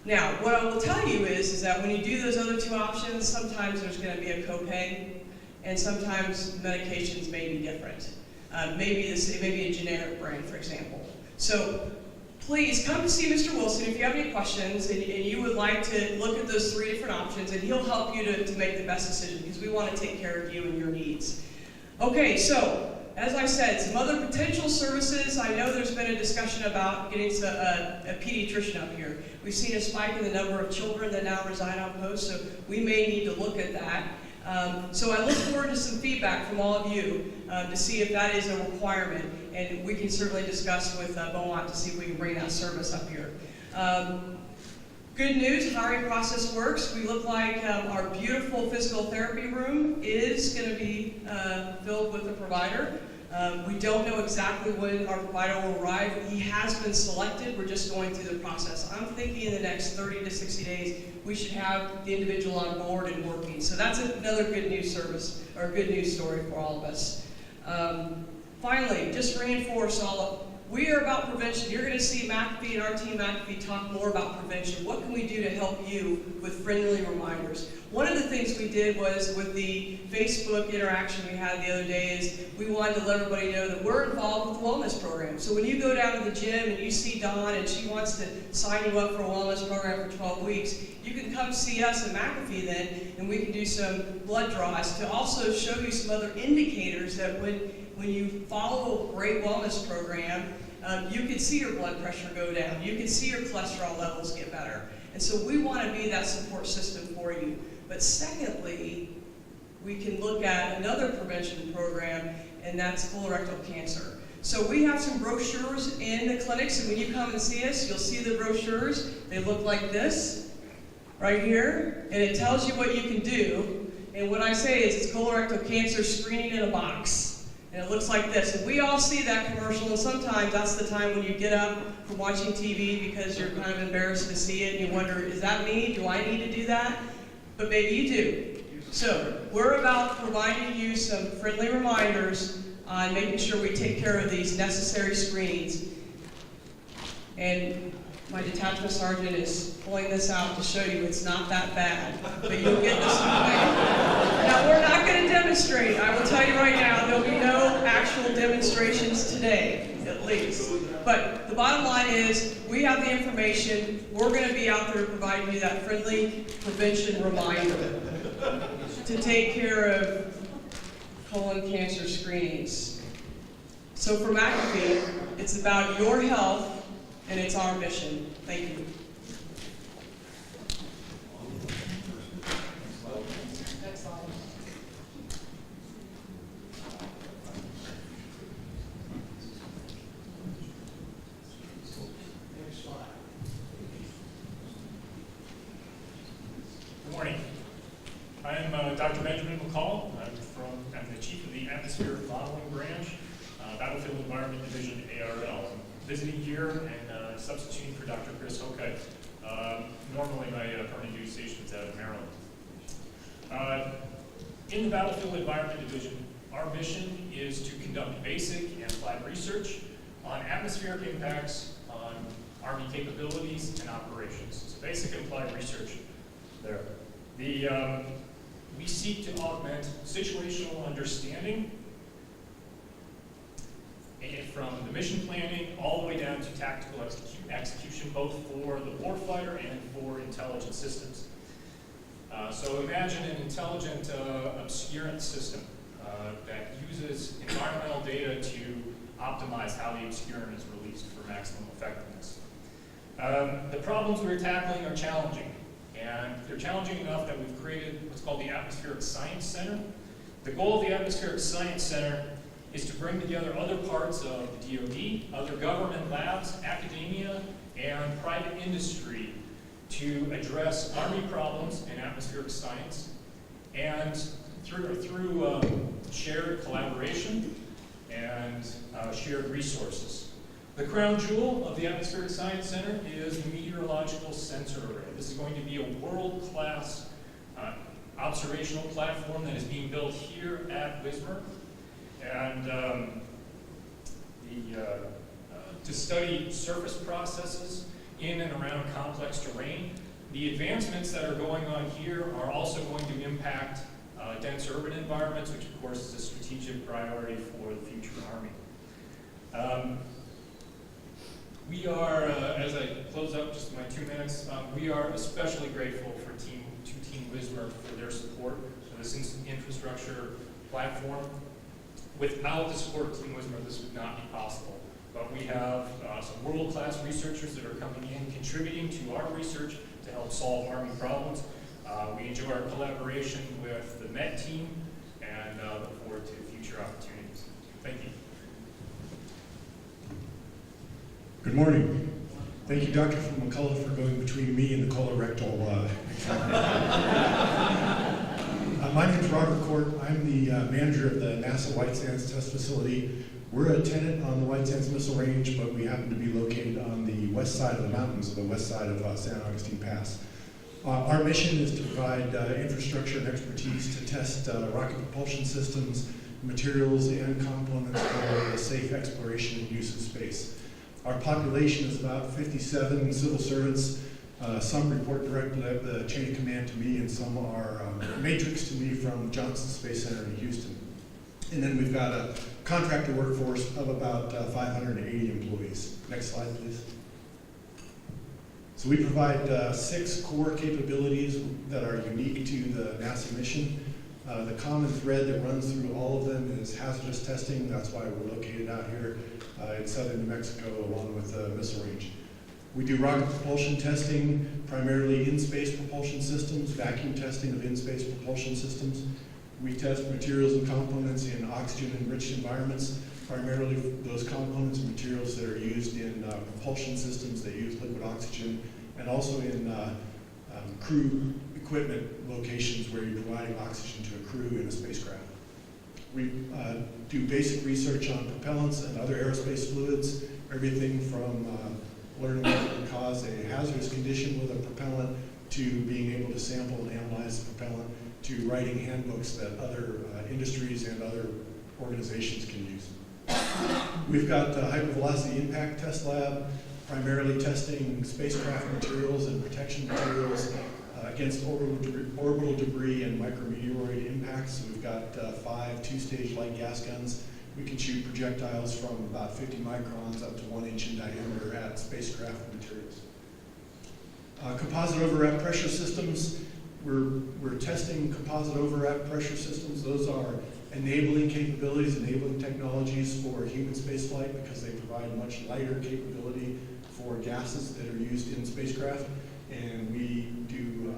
Now, what I will tell you is that when you do those other 2 options, sometimes there's going to be a copay, and sometimes medications may be different. Maybe a generic brand, for example. So please come to see Mr. Wilson if you have any questions and you would like to look at those 3 different options, and he'll help you to make the best decision because we want to take care of you and your needs. Okay, so as I said, some other potential services. I know there's been a discussion about getting a pediatrician up here. We've seen a spike in the number of children that now reside on post, so we may need to look at that. So I look forward to some feedback from all of you to see if that is a requirement, and we can certainly discuss with Beaumont to see if we can bring that service up here. Good news, hiring process works. We look like our beautiful physical therapy room is going to be filled with a provider. We don't know exactly when our provider will arrive. He has been selected. We're just going through the process. I'm thinking in the next 30 to 60 days, we should have the individual on board and working. So that's another good news service, or good news story for all of us. Finally, just reinforce we are about prevention. You're going to see McAfee and our team McAfee talk more about prevention. What can we do to help you with friendly reminders? One of the things we did was with the Facebook interaction we had the other day is we wanted to let everybody know that we're involved with the wellness program. So when you go down to the gym and you see Dawn and she wants to sign you up for a wellness program for 12 weeks, you can come see us at McAfee then, and we can do some blood draws to also show you some other indicators that when you follow a great wellness program, you can see your blood pressure go down. You can see your cholesterol levels get better. And so we want to be that support system for you. But secondly, we can look at another prevention program, and that's colorectal cancer. So we have some brochures in the clinics, and when you come and see us, you'll see the brochures. They look like this, right here, and it tells you what you can do. And what I say is it's colorectal cancer screening in a box. And it looks like this. And we all see that commercial, and sometimes that's the time when you get up from watching TV because you're kind of embarrassed to see it, and you wonder, is that me? Do I need to do that? But maybe you do. So we're about providing you some friendly reminders on making sure we take care of these necessary screenings. And my detachment sergeant is pulling this out to show you it's not that bad, but you'll get this point. Now, we're not going to demonstrate. I will tell you right now, there'll be no actual demonstrations today, at least. But the bottom line is, we have the information. We're going to be out there providing you that friendly prevention reminder to take care of colon cancer screenings. So for McAfee, it's about your health, and it's our mission. Thank you. Next slide. Next slide. Good morning. I am Dr. Benjamin McCall. I'm the chief of the Atmosphere Modeling Branch, Battlefield Environment Division, ARL. I'm visiting here and substituting for Dr. Chris Hocutt. Normally my permanent duty station is out of Maryland. In the Battlefield Environment Division, our mission is to conduct basic and applied research on atmospheric impacts on Army capabilities and operations. So basic and applied research there. We seek to augment situational understanding and from the mission planning all the way down to tactical execution, both for the warfighter and for intelligence systems. So imagine an intelligent obscurant system that uses environmental data to optimize how the obscurant is released for maximum effectiveness. The problems we're tackling are challenging, and they're challenging enough that we've created what's called the Atmospheric Science Center. The goal of the Atmospheric Science Center is to bring together other parts of the DoD, other government labs, academia, and private industry to address Army problems in atmospheric science, and through shared collaboration and shared resources. The crown jewel of the Atmospheric Science Center is the Meteorological Sensor Array. This is going to be a world-class observational platform that is being built here at WSMR, and to study surface processes in and around complex terrain. The advancements that are going on here are also going to impact dense urban environments, which of course is a strategic priority for the future Army. We are, as I close up just my 2 minutes, we are especially grateful to Team WSMR for their support for this infrastructure platform. Without the support of Team WSMR, this would not be possible. But we have some world-class researchers that are coming in, contributing to our research to help solve Army problems. We enjoy our collaboration with the MET team and look forward to future opportunities. Thank you. Good morning. Thank you, Dr. McCullough, for going between me and the colorectal. My name is Robert Court. I'm the manager of the NASA White Sands Test Facility. We're a tenant on the White Sands Missile Range, but we happen to be located on the west side of the mountains, the west side of San Augustine Pass. Our mission is to provide infrastructure and expertise to test rocket propulsion systems, materials, and components for the safe exploration and use of space. Our population is about 57 civil servants. Some report directly up the chain of command to me, and some are matrixed to me from Johnson Space Center in Houston. And then we've got a contractor workforce of about 580 employees. Next slide, please. So we provide 6 core capabilities that are unique to the NASA mission. The common thread that runs through all of them is hazardous testing. That's why we're located out here in southern New Mexico along with the missile range. We do rocket propulsion testing, primarily in-space propulsion systems, vacuum testing of in-space propulsion systems. We test materials and components in oxygen-enriched environments, primarily those components and materials that are used in propulsion systems that use liquid oxygen, and also in crew equipment locations where you're providing oxygen to a crew in a spacecraft. We do basic research on propellants and other aerospace fluids, everything from learning what can cause a hazardous condition with a propellant to being able to sample and analyze the propellant to writing handbooks that other industries and other organizations can use. We've got the Hypervelocity Impact Test Lab, primarily testing spacecraft materials and protection materials against orbital debris and micrometeoroid impacts. So we've got 5 2-stage light gas guns. We can shoot projectiles from about 50 microns up to 1 inch in diameter at spacecraft materials. Composite overwrap pressure systems. We're testing composite overwrap pressure systems. Those are enabling capabilities, enabling technologies for human spaceflight because they provide much lighter capability for gases that are used in spacecraft. And we do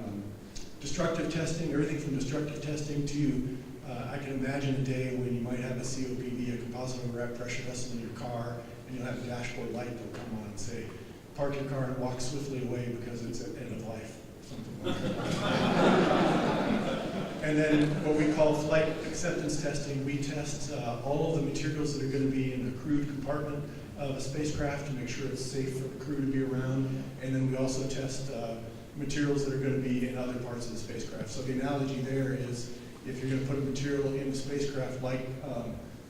destructive testing, everything from destructive testing to I can imagine a day when you might have a COPV, a composite overwrap pressure vessel in your car, and you'll have a dashboard light that will come on and say, park your car and walk swiftly away because it's at end of life, something like that. And then what we call flight acceptance testing, we test all of the materials that are going to be in the crewed compartment of a spacecraft to make sure it's safe for the crew to be around. And then we also test materials that are going to be in other parts of the spacecraft. So the analogy there is, if you're going to put a material in the spacecraft like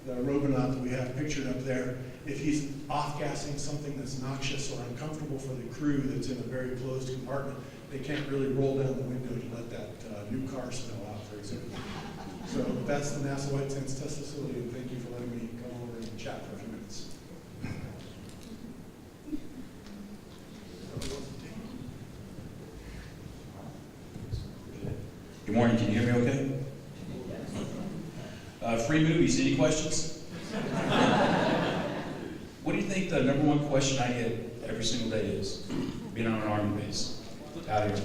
the Robonaut that we have pictured up there, if he's off-gassing something that's noxious or uncomfortable for the crew that's in a very closed compartment, they can't really roll down the window to let that new car smell out, for example. So that's the NASA White Sands Test Facility, and thank you for letting me come over and chat for a few minutes. Good morning, can you hear me okay? Free movies, any questions? What do you think the #1 question I get every every single day is, being on an Army base, out here.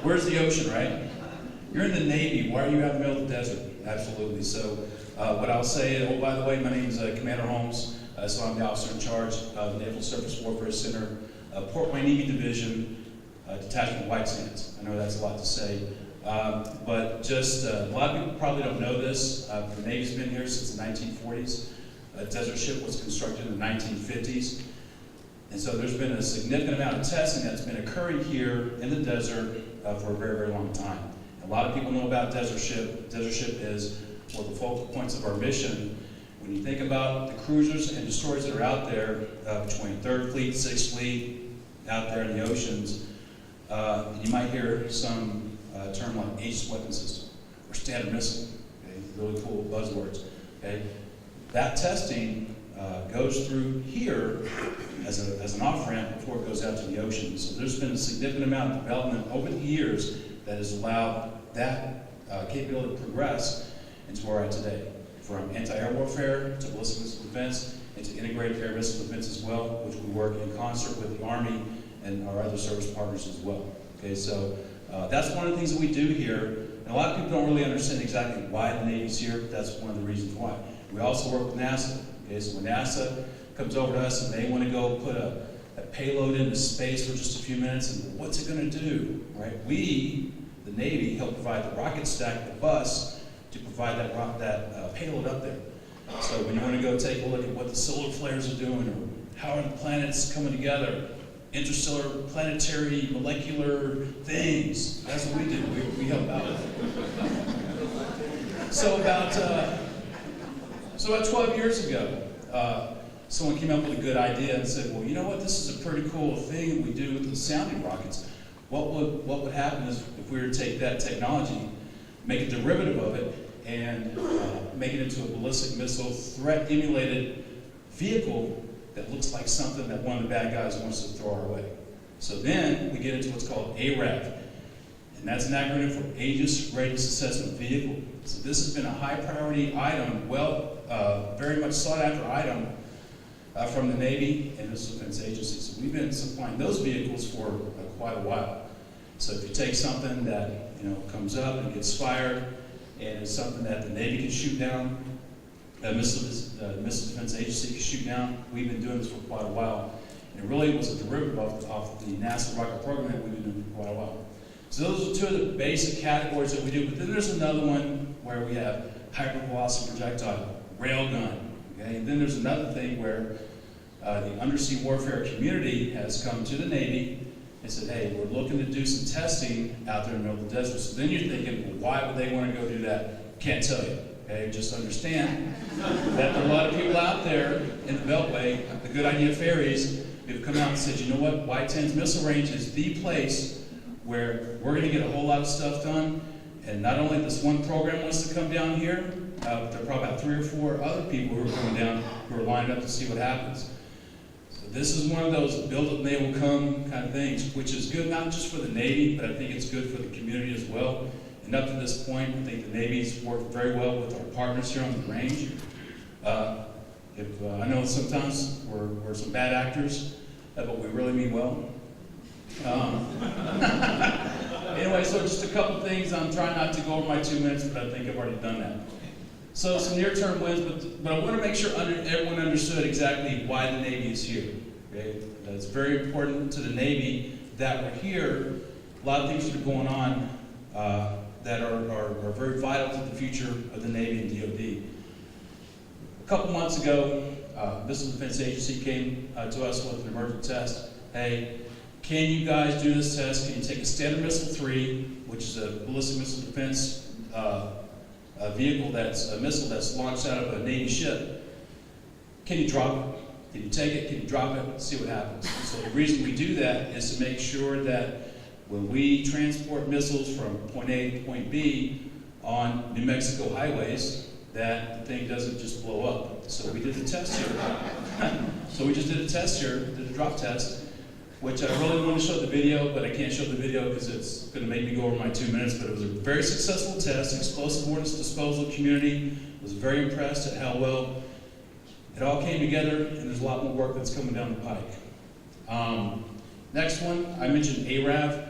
Where's the ocean, right? You're in the Navy, why are you out in the middle of the desert? Absolutely. So what I'll say, oh, by the way, my name is Commander Holmes, so I'm the officer in charge of the Naval Surface Warfare Center, Port Wayne Navy Division, Detachment White Sands. I know that's a lot to say, but just a lot of people probably don't know this. The Navy's been here since the 1940s. A desert ship was constructed in the 1950s. And so there's been a significant amount of testing that's been occurring here in the desert for a very, very long time. A lot of people know about Desert Ship. Desert Ship is one of the focal points of our mission. When you think about the cruisers and destroyers that are out there, between 3rd Fleet, 6th Fleet, out there in the oceans, you might hear some term like Aegis Weapon System or Standard Missile, okay? Really cool buzzwords. Okay? That testing goes through here as an off-ramp before it goes out to the ocean. So there's been a significant amount of development over the years that has allowed that capability to progress into where we're at today. From anti-air warfare to ballistic missile defense and to integrated air missile defense as well, which we work in concert with the Army and our other service partners as well. Okay, so that's one of the things that we do here. And a lot of people don't really understand exactly why the Navy's here, but that's one of the reasons why. We also work with NASA. Okay, so when NASA comes over to us and they want to go put a payload into space for just a few minutes, and what's it going to do, right? We, the Navy, help provide the rocket stack, the bus, to provide that payload up there. So when you want to go take a look at what the solar flares are doing, or how are the planets coming together, interstellar, planetary, molecular things, that's what we do. We help out. So about 12 years ago, someone came up with a good idea and said, well, you know what, this is a pretty cool thing we do with the sounding rockets. What would happen is if we were to take that technology, make a derivative of it, and make it into a ballistic missile threat emulated vehicle that looks like something that one of the bad guys wants to throw our way. So then we get into what's called ARAV, and that's an acronym for Aegis Radius Assessment Vehicle. So this has been a high priority item, very much sought after item from the Navy and Missile Defense Agency. So we've been supplying those vehicles for quite a while. So if you take something that comes up and gets fired, and it's something that the Navy can shoot down, the Missile Defense Agency can shoot down. We've been doing this for quite a while. And it really was a derivative of the NASA rocket program that we've been doing for quite a while. So those are two of the basic categories that we do. But then there's another one where we have hypervelocity projectile, railgun. Okay? And then there's another thing where the undersea warfare community has come to the Navy and said, hey, we're looking to do some testing out there in the middle of the desert. So then you're thinking, well, why would they want to go do that? Can't tell you. Okay, just understand that there are a lot of people out there in the Beltway, the Good Idea Ferries, who've come out and said, you know what, White Sands Missile Range is the place where we're going to get a whole lot of stuff done. And not only this one program wants to come down here, but there are probably about 3 or 4 other people who are coming down who are lined up to see what happens. So this is one of those build it and they will come kind of things, which is good not just for the Navy, but I think it's good for the community as well. And up to this point, I think the Navy's worked very well with our partners here on the range. I know sometimes we're some bad actors, but we really mean well. Anyway, so just a couple things. I'm trying not to go over my 2 minutes, but I think I've already done that. So some near-term wins, but I want to make sure everyone understood exactly why the Navy is here. Okay? It's very important to the Navy that we're here. A lot of things that are going on that are very vital to the future of the Navy and DoD. A couple months ago, Missile Defense Agency came to us with an emergent test. Hey, can you guys do this test? Can you take a Standard Missile 3, which is a ballistic missile defense vehicle a missile that's launched out of a Navy ship? Can you drop it? Can you take it? Can you drop it? See what happens. So the reason we do that is to make sure that when we transport missiles from point A to point B on New Mexico highways, that the thing doesn't just blow up. So we did the test here. So we just did a test here, did a drop test, which I really want to show the video, but I can't show the video because it's going to make me go over my 2 minutes, but it was a very successful test. Explosive Ordnance Disposal community was very impressed at how well It all came together, and there's a lot more work that's coming down the pike. Next one, I mentioned ARAV.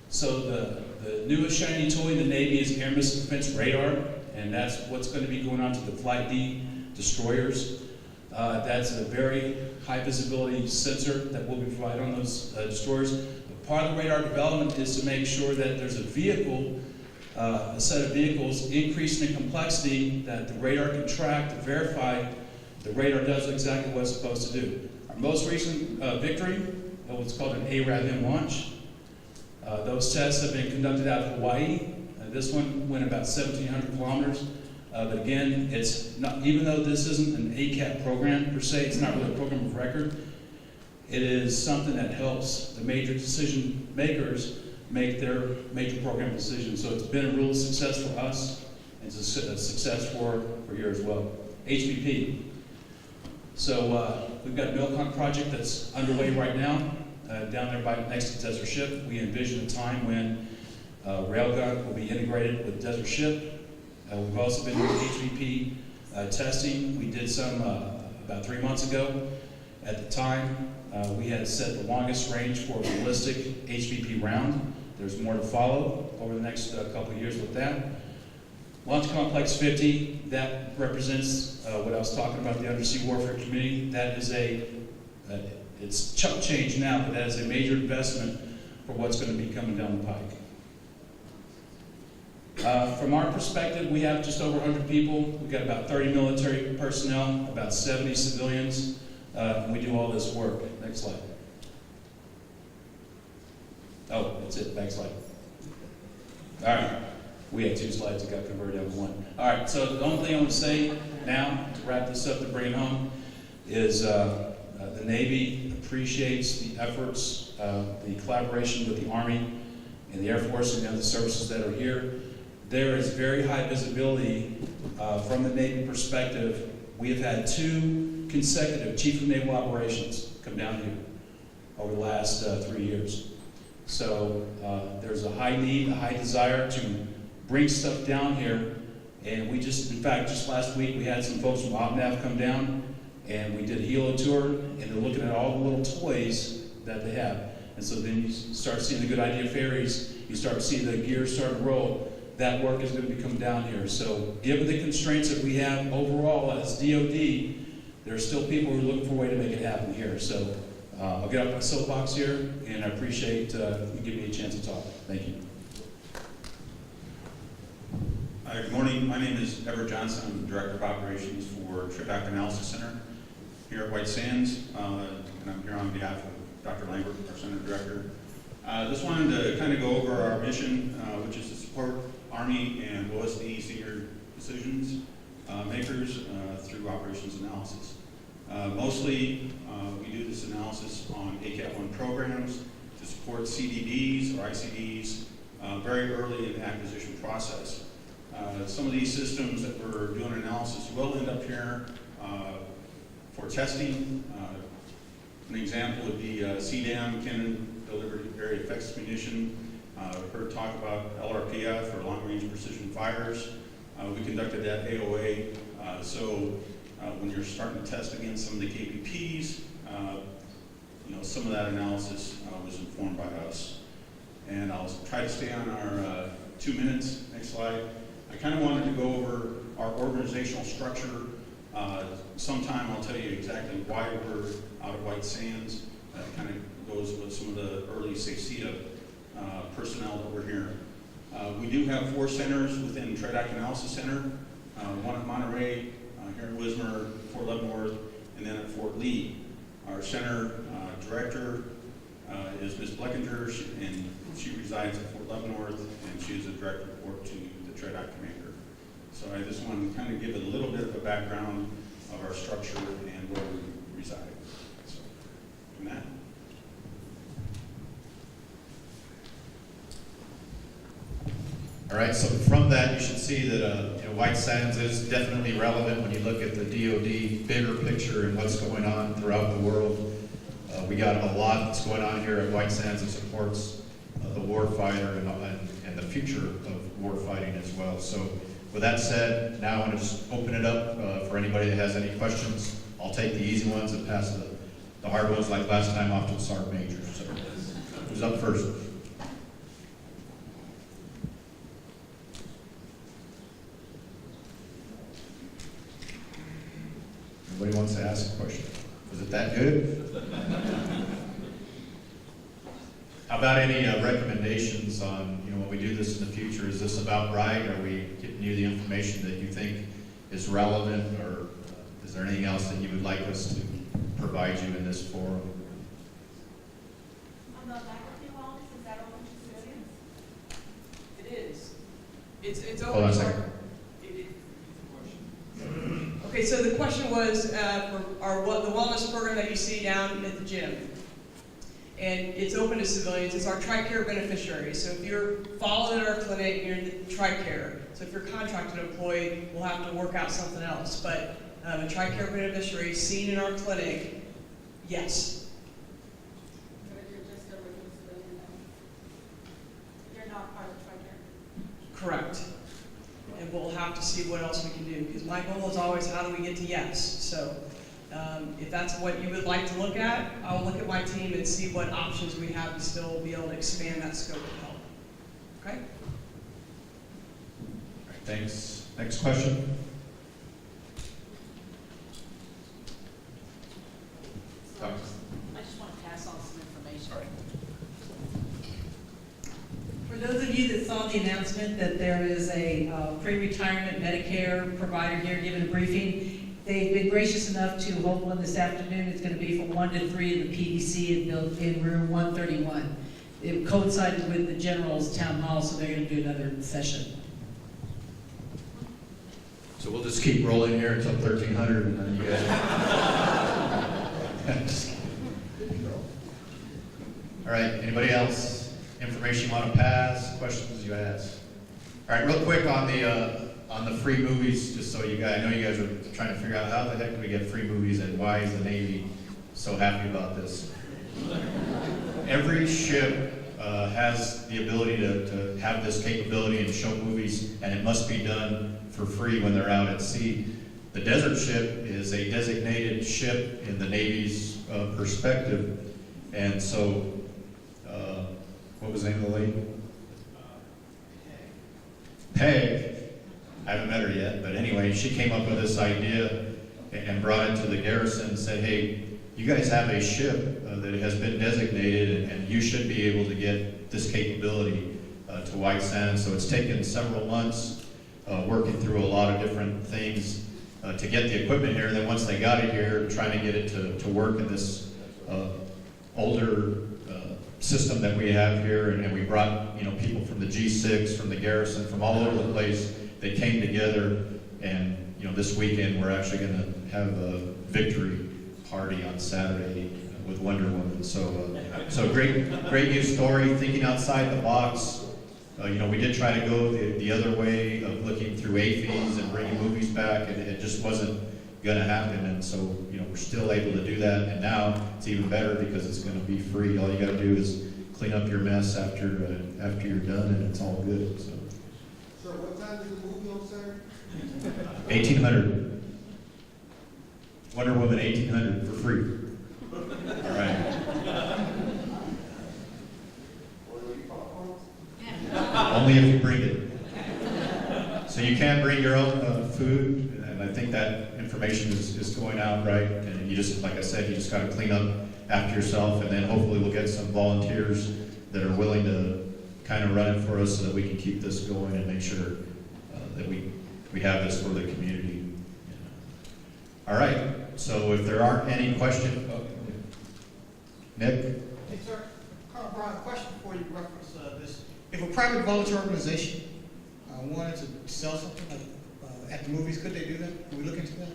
So the newest shiny toy in the Navy is Air Missile Defense Radar, and that's what's going to be going on to the Flight D destroyers. That's a very high visibility sensor that will be provided on those destroyers. But part of the radar development is to make sure that there's a vehicle, a set of vehicles increasing in complexity that the radar can track to verify the radar does exactly what it's supposed to do. Our most recent victory, what's called an ARAV-M launch. Those tests have been conducted out of Hawaii. This one went about 1,700 kilometers. But again, it's not, even though this isn't an ACAP program per se, it's not really a program of record, it is something that helps the major decision makers make their major program decisions. So it's been a real success for us, and it's a success for you as well. HPP. So we've got a Milcon project that's underway right now, down there by next to Desert Ship. We envision a time when railgun will be integrated with Desert Ship. We've also been doing HPP testing. We did some about 3 months ago. At the time, we had set the longest range for a ballistic HPP round. There's more to follow over the next couple of years with that. Launch Complex 50, that represents what I was talking about, the Undersea Warfare Community. That is it's chunk change now, but that is a major investment for what's going to be coming down the pike. From our perspective, we have just over 100 people. We've got about 30 military personnel, about 70 civilians, and we do all this work. Next slide. Oh, that's it, next slide. All right, we had 2 slides that got converted down to 1. All right, so the only thing I want to say now, to wrap this up, to bring it home, is the Navy appreciates the efforts, the collaboration with the Army and the Air Force and the other services that are here. There is very high visibility from the Navy perspective. We have had 2 consecutive Chief of Naval Operations come down here over the last 3 years. So there's a high need, a high desire to bring stuff down here. And we just, in fact, just last week we had some folks from OPNAV come down and we did a helo tour, and they're looking at all the little toys that they have. And so then you start seeing the Good Idea ferries, you start to see the gears start to roll. That work is going to be coming down here. So given the constraints that we have overall as DOD, there are still people who are looking for a way to make it happen here. So I'll get off my soapbox here, and I appreciate you giving me a chance to talk. Thank you. Hi, good morning. My name is Everett Johnson. I'm the Director of Operations for TRADOC Analysis Center here at White Sands, and I'm here on behalf of Dr. Lambert, our Center Director. Just wanted to kind of go over our mission, which is to support Army and OSD senior decisions makers through operations analysis. Mostly, we do this analysis on ACAP-1 programs to support CDBs or ICDs very early in the acquisition process. Some of these systems that we're doing analysis will end up here for testing. An example would be CDAM, Cannon Delivered Area Effects Munition. We've heard talk about LRPF, or Long Range Precision Fires. We conducted that AOA. So when you're starting to test against some of the KPPs, some of that analysis was informed by us. And I'll try to stay on our 2 minutes. Next slide. I kind of wanted to go over our organizational structure. Sometime I'll tell you exactly why we're out of White Sands. That kind of goes with some of the early SACETA personnel that we're here. We do have 4 centers within TRADOC Analysis Center, one at Monterey, here in Wismar, Fort Leavenworth, and then at Fort Lee. Our center director is Ms. Bleckinger, and she resides at Fort Leavenworth, and she is a direct report to the TRADOC commander. So I just want to kind of give a little bit of a background of our structure and where we reside. So, from that. All right, so from that, you should see that White Sands is definitely relevant when you look at the DoD bigger picture and what's going on throughout the world. We got a lot that's going on here at White Sands that supports the warfighter and the future of warfighting as well. So with that said, now I want to just open it up for anybody that has any questions. I'll I'll take the easy ones and pass the hard ones like last time off to the sergeant major. So who's up first? Anybody wants to ask a question? Was it that good? How about any recommendations on, when we do this in the future, is this about right? Are we getting you the information that you think is relevant, or is there anything else that you would like us to provide you in this forum? On the faculty wellness, is that open to civilians? It is. It's Hold on a open. second. Okay, so the question was what the wellness program that you see down at the gym. And it's open to civilians. It's our TRICARE beneficiaries. So if you're followed at our clinic, you're in the TRICARE. So if you're a contracted employee, we'll have to work out something else. But a TRICARE beneficiary seen in our clinic, yes. But if you're just a regular civilian, then you're not part of TRICARE. Correct. And we'll have to see what else we can do, because my goal is always how do we get to yes. So if that's what you would like to look at, I'll look at my team and see what options we have to still be able to expand that scope of help. Okay? All right, thanks. Next question. I just want to pass on some information. All right. For those of you that saw the announcement that there is a pre-retirement Medicare provider here giving a briefing, they've been gracious enough to hold one this afternoon. It's going to be from 1 to 3 in the PDC in room 131. It coincided with the general's town hall, so they're going to do another session. So we'll just keep rolling here until 1300, and then you guys. All right, anybody else? Information you want to pass? Questions you ask? All right, real quick on the free movies, just so you guys, I know you guys are trying to figure out how the heck do we get free movies and why is the Navy so happy about this? Every ship has the ability to have this capability and show movies, and it must be done for free when they're out at sea. The desert ship is a designated ship in the Navy's perspective, and so what was the name of the lady? Peg. I haven't met her yet, but anyway, she came up with this idea and brought it to the garrison and said, hey, you guys have a ship that has been designated, and you should be able to get this capability to White Sands. So it's taken several months working through a lot of different things to get the equipment here. And then once they got it here, trying to get it to work in this older system that we have here. And we brought people from the G6, from the garrison, from all over the place. They came together, and this weekend we're actually going to have a victory party on Saturday with Wonder Woman. So great news story, thinking outside the box. We did try to go the other way of looking through AFES and bringing movies back, and it just wasn't going to happen. And so we're still able to do that, and now it's even better because it's going to be free. All you got to do is clean up your mess after you're done, and it's all good. So. Sir, what time is the movie on Saturday? 1800. Wonder Woman 1800 for free. All right. Only if you bring it. So you can bring your own food, and I think that information is going out right. And you just, like I said, you just got to clean up after yourself, and then hopefully we'll get some volunteers that are willing to kind of run it for us so that we can keep this going and make sure that we have this for the community. All right, so if there aren't any questions, Nick? Hey, sir, Carl Brown, question for you, reference this. If a private volunteer organization wanted to sell something like, at the movies, could they do that? Can we look into that?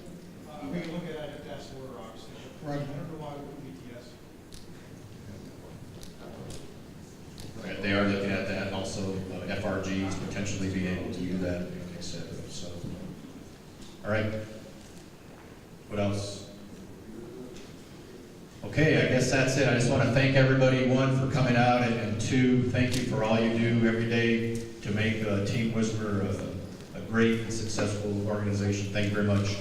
We can look at it if that's where obviously. Right. I don't know why we wouldn't be yes. Right, they are looking at that, and also FRGs potentially being able to do that, et cetera. So, all right. What else? Okay, I guess that's it. I just want to thank everybody, one, for coming out, and two, thank you for all you do every day to make Team Wismer a great and successful organization. Thank you very much.